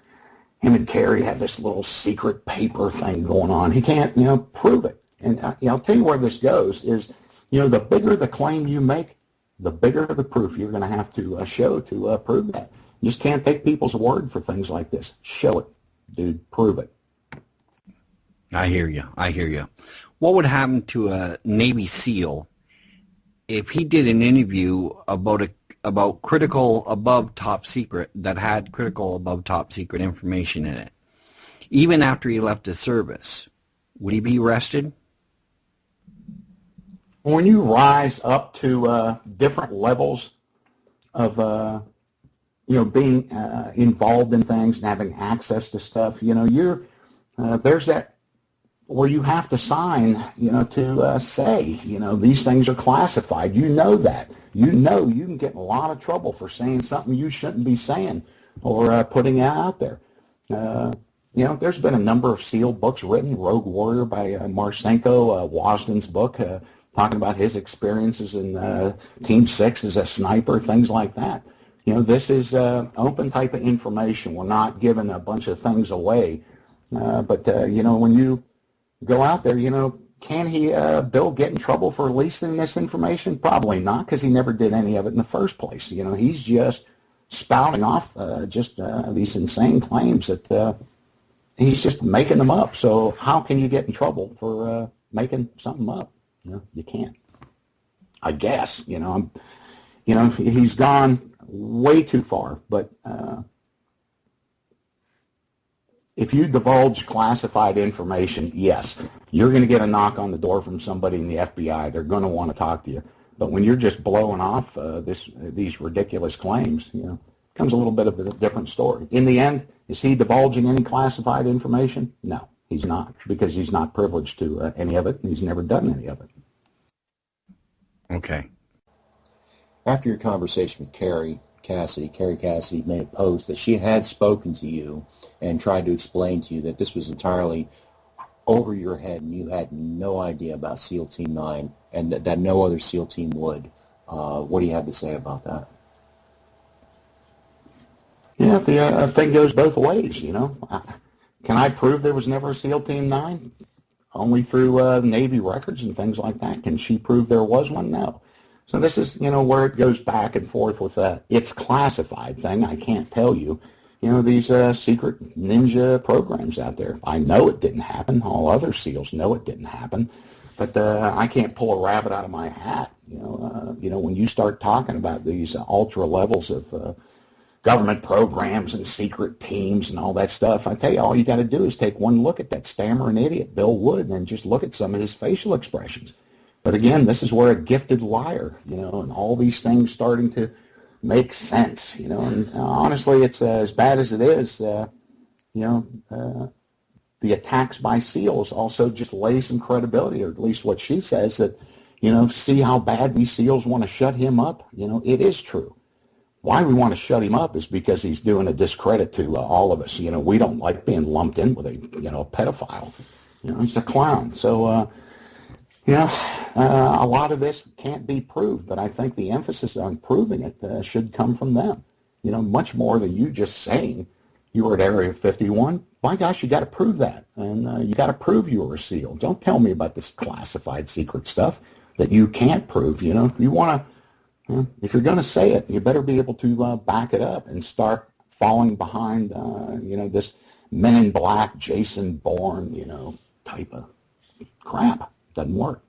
and Kerry have this little secret paper thing going on. He can't prove it. And I'll tell you where this goes is, the bigger the claim you make, the bigger the proof you're going to have to show to prove that. You just can't take people's word for things like this. Show it, dude. Prove it. I hear you. What would happen to a Navy SEAL if he did an interview about critical above top secret that had critical above top secret information in it? Even after he left the service, would he be arrested? When you rise up to different levels of being involved in things and having access to stuff, there's that where you have to sign, to say, these things are classified. That. You can get in a lot of trouble for saying something you shouldn't be saying or putting it out there. There's been a number of SEAL books written, Rogue Warrior by Marchenko, Wasden's book, talking about his experiences in Team 6 as a sniper, things like that. This is open type of information. We're not giving a bunch of things away. But when you go out there, can he, Bill, get in trouble for releasing this information? Probably not, because he never did any of it in the first place. He's just spouting off these insane claims that he's just making them up. So how can you get in trouble for making something up? You can't. I guess, he's gone way too far, but if you divulge classified information, yes, you're going to get a knock on the door from somebody in the FBI. They're going to want to talk to you. But when you're just blowing off these ridiculous claims, it becomes a little bit of a different story. In the end, is he divulging any classified information? No, he's not, because he's not privileged to any of it, and he's never done any of it. Okay. After your conversation with Kerry Cassidy made a post that she had spoken to you and tried to explain to you that this was entirely over your head and you had no idea about SEAL Team 9 and that no other SEAL team would. What do you have to say about that? Yeah, the thing goes both ways, Can I prove there was never a SEAL Team 9? Only through Navy records and things like that. Can she prove there was one? No. So this is, where it goes back and forth with it's classified thing. I can't tell you, these secret ninja programs out there. I know it didn't happen. All other SEALs know it didn't happen. But I can't pull a rabbit out of my hat. When you start talking about these ultra levels of government programs and secret teams and all that stuff, I tell you, all you got to do is take one look at that stammering idiot, Bill Wood, and just look at some of his facial expressions. But again, this is where a gifted liar, and all these things starting to make sense, and honestly, it's as bad as it is, the attacks by SEALs also just lay some credibility, or at least what she says, that, see how bad these SEALs want to shut him up? It is true. Why we want to shut him up is because he's doing a discredit to all of us. We don't like being lumped in with a pedophile. He's a clown. So, a lot of this can't be proved, but I think the emphasis on proving it should come from them. Much more than you just saying you were at Area 51. My gosh, you got to prove that, and you got to prove you were a SEAL. Don't tell me about this classified secret stuff that you can't prove. If you want to, if you're going to say it, you better be able to back it up and start falling behind, this Men in Black, Jason Bourne, type of crap. Doesn't work.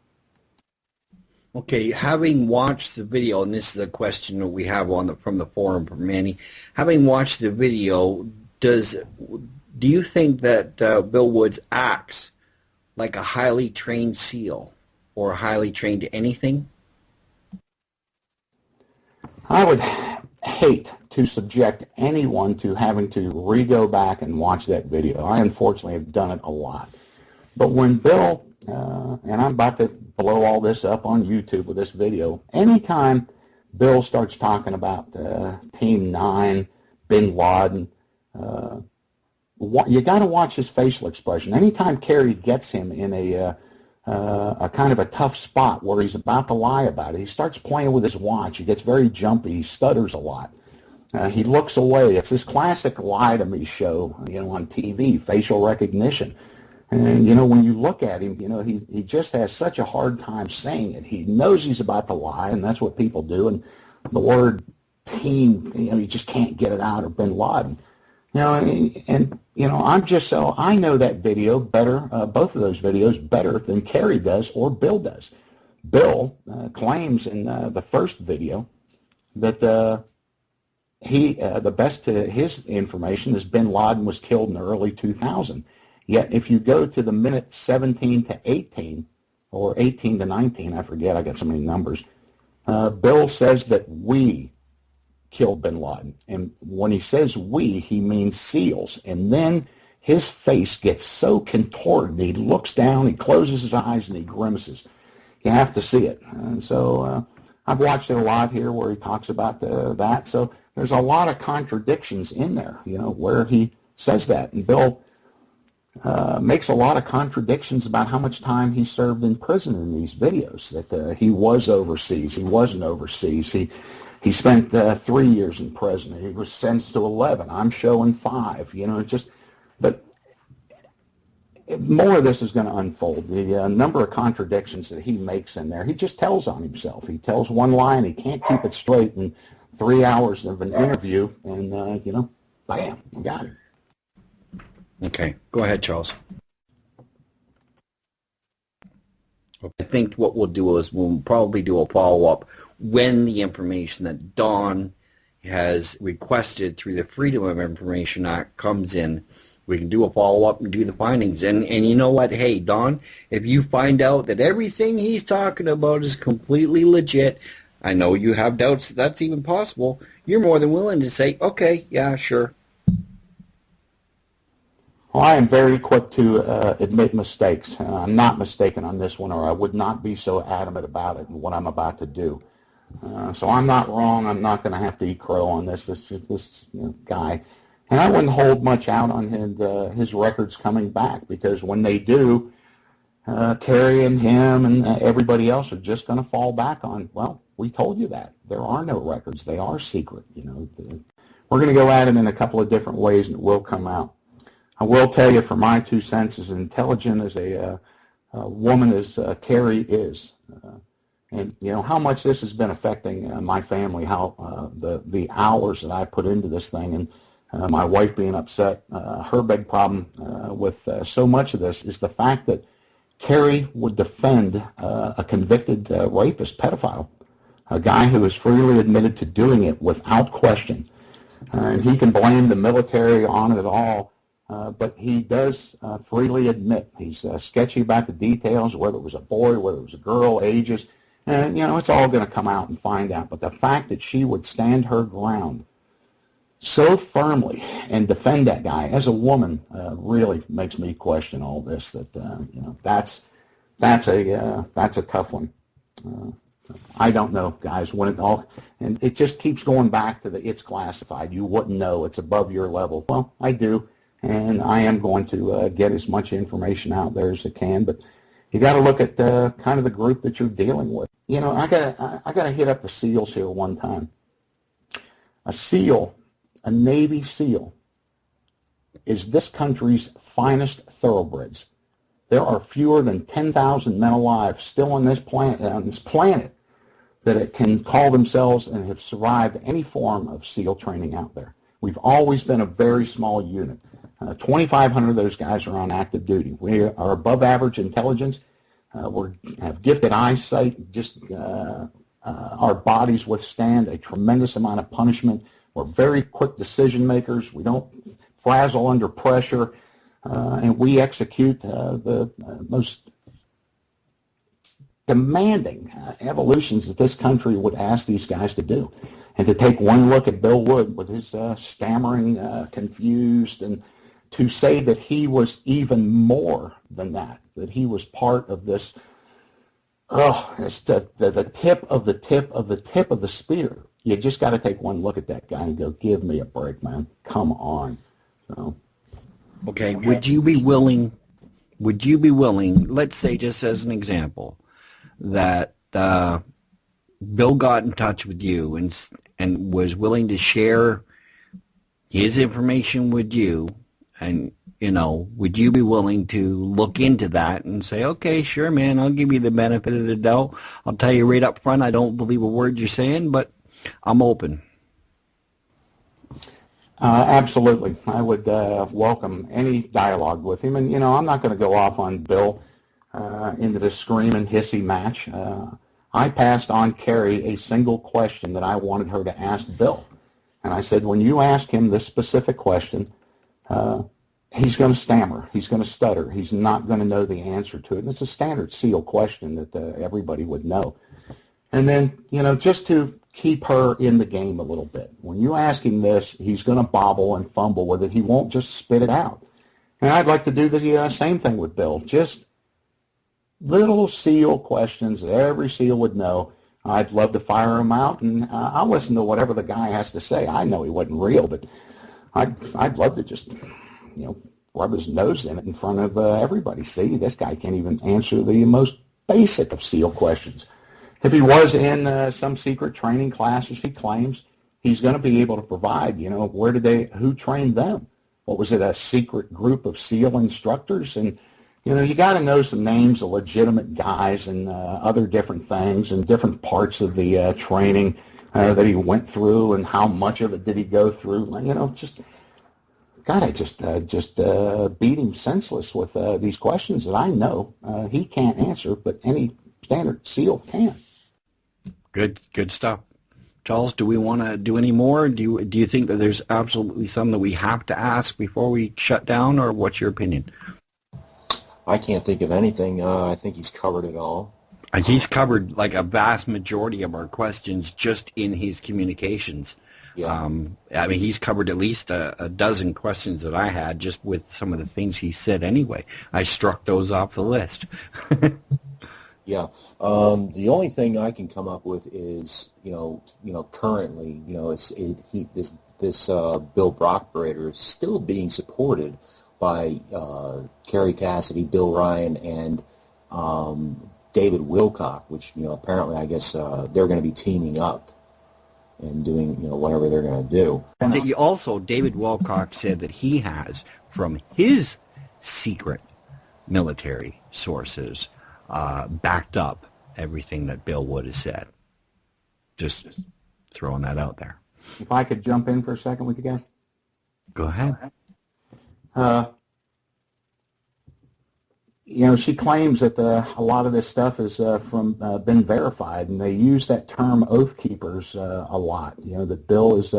Okay, having watched the video, and this is a question that we have from the forum from Manny. Having watched the video, do you think that Bill Woods acts like a highly trained SEAL or highly trained anything? I would hate to subject anyone to having to re-go back and watch that video. I unfortunately have done it a lot. But when Bill and I'm about to blow all this up on YouTube with this video. Anytime Bill starts talking about Team 9, Bin Laden, you got to watch his facial expression. Anytime Kerry gets him in a kind of a tough spot where he's about to lie about it, he starts playing with his watch. He gets very jumpy. He stutters a lot. He looks away. It's this classic lie to me show, on TV, facial recognition. And, when you look at him, he just has such a hard time saying it. He knows he's about to lie, and that's what people do. And the word team, you just can't get it out, or Bin Laden. I'm just so, I know that video better, both of those videos better than Kerry does or Bill does. Bill claims in the first video that the best to his information is Bin Laden was killed in the early 2000s. Yet if you go to the minute 17 to 18, or 18 to 19, I forget, I got so many numbers, Bill says that we killed Bin Laden. And when he says we, he means SEALs. And then his face gets so contorted. He looks down, he closes his eyes, and he grimaces. You have to see it. And so I've watched it a lot here where he talks about that. So there's a lot of contradictions in there, where he says that. And Bill makes a lot of contradictions about how much time he served in prison in these videos, that he was overseas, he wasn't overseas, he spent 3 years in prison, he was sentenced to 11, I'm showing 5, but more of this is going to unfold. The number of contradictions that he makes in there, he just tells on himself. He tells one lie and he can't keep it straight in 3 hours of an interview, and, bam, you got it. Okay, go ahead, Charles. I think what we'll do is we'll probably do a follow-up when the information that Don has requested through the Freedom of Information Act comes in. We can do a follow-up and do the findings. And you know what? Hey, Don, if you find out that everything he's talking about is completely legit, I know you have doubts that that's even possible, you're more than willing to say, okay, yeah, sure. Well, I am very quick to admit mistakes. I'm not mistaken on this one, or I would not be so adamant about it and what I'm about to do. So I'm not wrong. I'm not going to have to eat crow on this guy. And I wouldn't hold much out on his records coming back, because when they do, Kerry and him and everybody else are just going to fall back on, well, we told you that. There are no records. They are secret. We're going to go at it in a couple of different ways, and it will come out. I will tell you, for my 2 cents, as intelligent as a woman as Kerry is, and how much this has been affecting my family, how the hours that I put into this thing, and my wife being upset. Her big problem with so much of this is the fact that Kerry would defend a convicted rapist, pedophile, a guy who has freely admitted to doing it without question. And he can blame the military on it all. But he does freely admit. He's sketchy about the details, whether it was a boy, whether it was a girl, ages. And, it's all going to come out and find out. But the fact that she would stand her ground so firmly and defend that guy as a woman really makes me question all this. That's a tough one. I don't know, guys, when it all, and it just keeps going back to it's classified. You wouldn't know. It's above your level. Well, I do. And I am going to get as much information out there as I can, but you got to look at kind of the group that you're dealing with. I got to hit up the SEALs here one time. A SEAL, a Navy SEAL, is this country's finest thoroughbreds. There are fewer than 10,000 men alive still on this planet that it can call themselves and have survived any form of SEAL training out there. We've always been a very small unit. 2,500 of those guys are on active duty. We are above average intelligence. We have gifted eyesight. Just our bodies withstand a tremendous amount of punishment. We're very quick decision makers. We don't frazzle under pressure, and we execute the most demanding evolutions that this country would ask these guys to do. And to take one look at Bill Wood with his stammering, confused, and to say that he was even more than that he was part of this, it's the tip of the tip of the tip of the spear. You just got to take one look at that guy and go, give me a break, man. Come on. So, okay, would you be willing, let's say just as an example, that Bill got in touch with you and was willing to share his information with you, and, would you be willing to look into that and say, okay, sure, man, I'll give you the benefit of the doubt. I'll tell you right up front, I don't believe a word you're saying, but I'm open. Absolutely. I would welcome any dialogue with him. And, I'm not going to go off on Bill into the scream and hissy match. I passed on Carrie a single question that I wanted her to ask Bill. And I said, when you ask him this specific question, he's going to stammer. He's going to stutter. He's not going to know the answer to it. And it's a standard SEAL question that everybody would know. And then, just to keep her in the game a little bit. When you ask him this, he's going to bobble and fumble with it. He won't just spit it out. And I'd like to do the same thing with Bill. Just little SEAL questions that every SEAL would know. I'd love to fire him out, and I'll listen to whatever the guy has to say. I know he wasn't real, but I'd love to just, rub his nose in it in front of everybody. See, this guy can't even answer the most basic of SEAL questions. If he was in some secret training classes, he claims, he's going to be able to provide, who trained them? What was it, a secret group of SEAL instructors? And, you got to know some names of legitimate guys and other different things and different parts of the training that he went through and how much of it did he go through. Just beat him senseless with these questions that I know he can't answer, but any standard SEAL can. Good stuff. Charles, do we want to do any more? Do you think that there's absolutely some that we have to ask before we shut down, or what's your opinion? I can't think of anything. I think he's covered it all. He's covered like a vast majority of our questions just in his communications. Yeah. He's covered at least a dozen questions that I had just with some of the things he said anyway. I struck those off the list. Yeah. The only thing I can come up with is, currently, this Bill Brockbrader is still being supported by Kerry Cassidy, Bill Ryan, and David Wilcock, which, apparently, I guess they're going to be teaming up and doing, whatever they're going to do. And also, David Wilcock said that he has, from his secret military sources, backed up everything that Bill Wood has said. Just throwing that out there. If I could jump in for a second with you guys. Go ahead. She claims that a lot of this stuff is been verified, and they use that term oath keepers a lot. That Bill is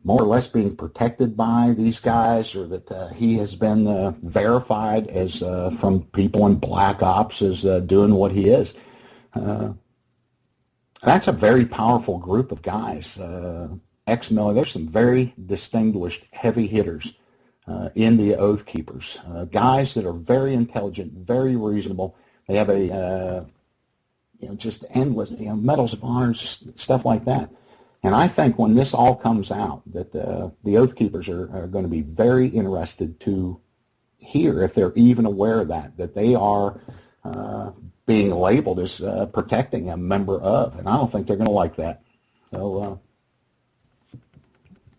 more or less being protected by these guys, or that he has been verified as from people in Black Ops as doing what he is. That's a very powerful group of guys, ex-military. There's some very distinguished heavy hitters in the Oath Keepers, guys that are very intelligent, very reasonable. They have just endless, medals of honor, just stuff like that. And I think when this all comes out, that the Oath Keepers are going to be very interested to hear, if they're even aware of that they are being labeled as protecting a member of. And I don't think they're going to like that. So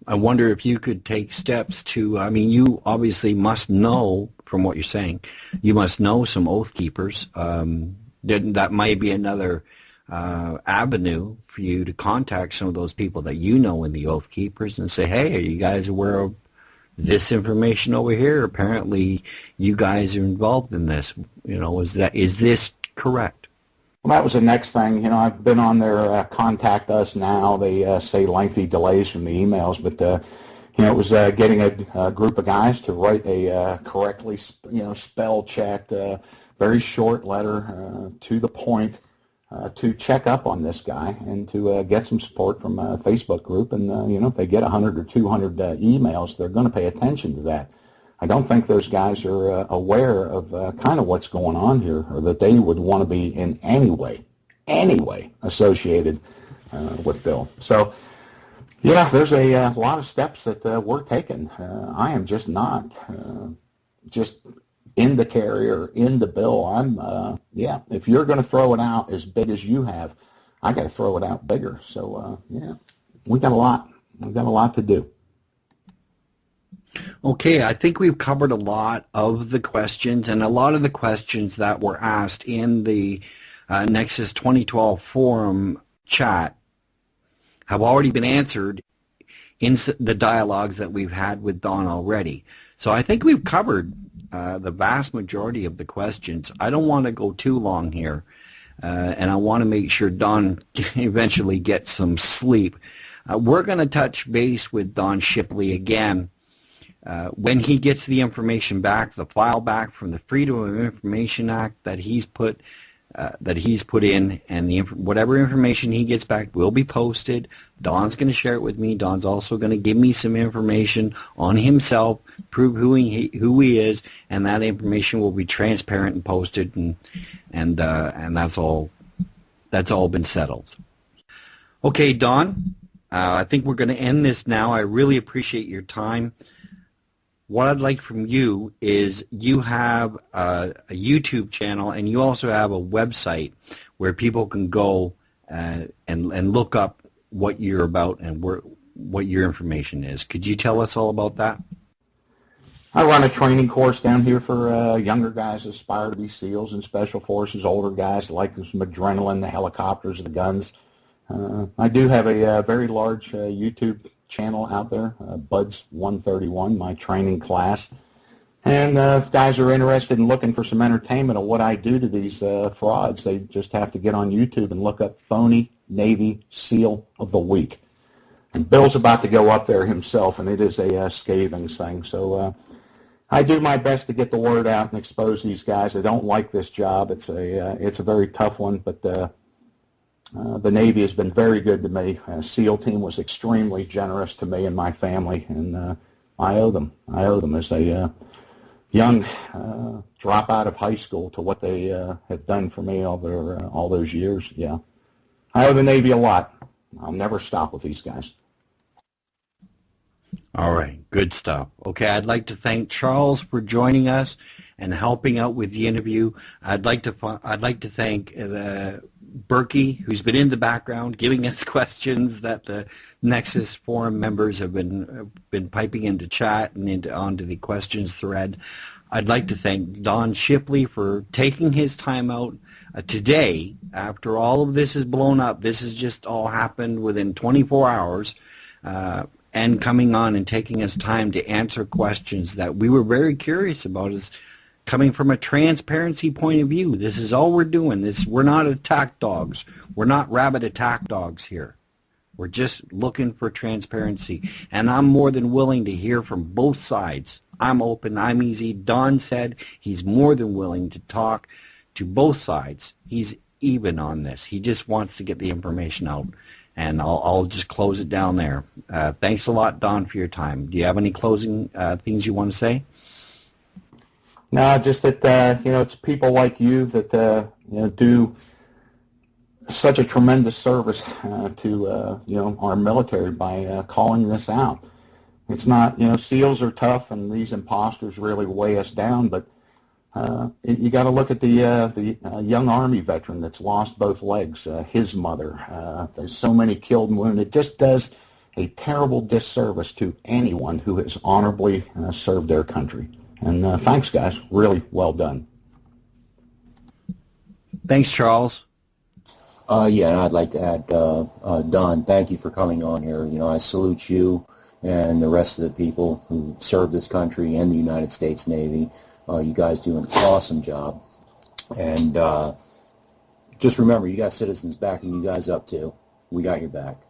I wonder if you could take steps to, you obviously must know, from what you're saying, you must know some Oath Keepers. That might be another avenue for you to contact some of those people that you know in the Oath Keepers and say, hey, are you guys aware of this information over here? Apparently you guys are involved in this. Is this correct? Well, that was the next thing. I've been on their contact us now. They say lengthy delays from the emails, but it was getting a group of guys to write a correctly spell checked, very short letter to the point, to check up on this guy and to get some support from a Facebook group. And, if they get 100 or 200 emails, they're going to pay attention to that. I don't think those guys are aware of kind of what's going on here, or that they would want to be in any way associated with Bill. So, yeah, there's a lot of steps that we're taking. I am just not just in the carrier, in the bill. If you're going to throw it out as big as you have, I got to throw it out bigger. So, we got a lot. We've got a lot to do. Okay, I think we've covered a lot of the questions, and a lot of the questions that were asked in the Nexus 2012 forum chat have already been answered in the dialogues that we've had with Don already. So I think we've covered the vast majority of the questions. I don't want to go too long here, and I want to make sure Don eventually gets some sleep. We're going to touch base with Don Shipley again when he gets the information back, the file back from the Freedom of Information Act that he's put in, and whatever information he gets back will be posted. Don's going to share it with me. Don's also going to give me some information on himself, prove who he is, and that information will be transparent and posted, and that's all been settled. Okay, Don, I think we're going to end this now. I really appreciate your time. What I'd like from you is you have a YouTube channel, and you also have a website where people can go and look up what you're about and what your information is. Could you tell us all about that? I run a training course down here for younger guys that aspire to be SEALs and Special Forces, older guys that like some adrenaline, the helicopters, the guns. I do have a very large YouTube channel out there, Buds 131, my training class. And if guys are interested in looking for some entertainment of what I do to these frauds, they just have to get on YouTube and look up Phony Navy SEAL of the Week. And Bill's about to go up there himself, and it is a scathing thing. So I do my best to get the word out and expose these guys. I don't like this job. It's a very tough one, but the Navy has been very good to me. SEAL team was extremely generous to me and my family, and I owe them. I owe them as a young dropout of high school to what they have done for me over all those years. Yeah, I owe the Navy a lot. I'll never stop with these guys. All right, good stuff. Okay, I'd like to thank Charles for joining us and helping out with the interview. I'd like to thank Berkey, who's been in the background giving us questions that the Nexus forum members have been piping into chat and onto the questions thread. I'd like to thank Don Shipley for taking his time out today after all of this is blown up. This has just all happened within 24 hours. And coming on and taking his time to answer questions that we were very curious about, is coming from a transparency point of view. This is all we're doing. We're not attack dogs. We're not rabid attack dogs here. We're just looking for transparency. And I'm more than willing to hear from both sides. I'm open. I'm easy. Don said he's more than willing to talk to both sides. He's even on this. He just wants to get the information out. And I'll just close it down there. Thanks a lot, Don, for your time. Do you have any closing things you want to say? No, just that, it's people like you that, do such a tremendous service to, our military by calling this out. It's not, SEALs are tough and these imposters really weigh us down, but you got to look at the young Army veteran that's lost both legs, his mother. There's so many killed and wounded. It just does a terrible disservice to anyone who has honorably served their country. And thanks, guys. Really well done. Thanks, Charles. Yeah, and I'd like to add, Don, thank you for coming on here. I salute you and the rest of the people who serve this country and the United States Navy. You guys do an awesome job. And just remember, you got citizens backing you guys up, too. We got your back.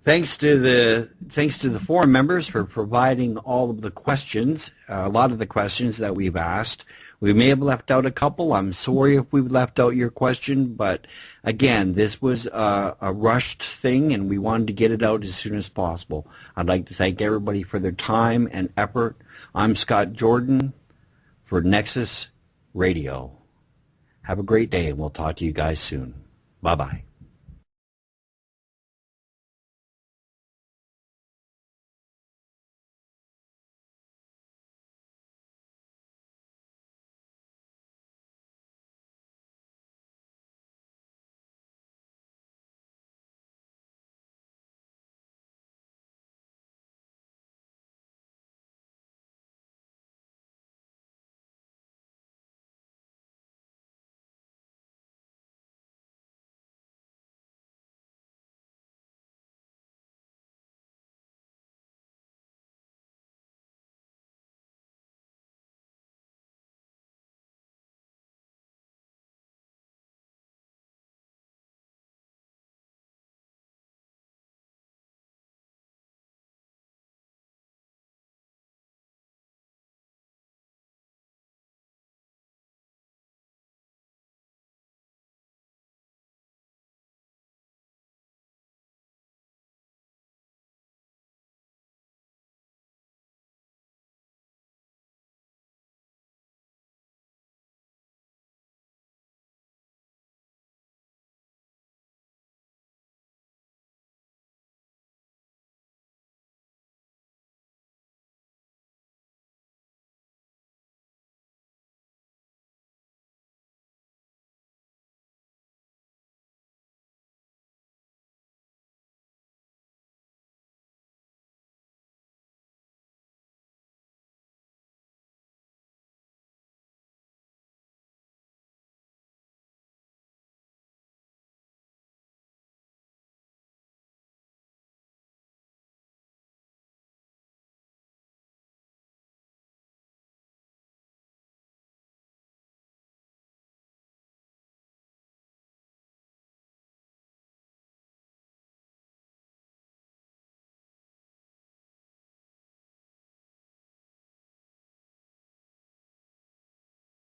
Thanks to the forum members for providing all of the questions, a lot of the questions that we've asked. We may have left out a couple. I'm sorry if we left out your question, but again, this was a rushed thing, and we wanted to get it out as soon as possible. I'd like to thank everybody for their time and effort. I'm Scott Jordan for Nexus Radio. Have a great day, and we'll talk to you guys soon. Bye-bye.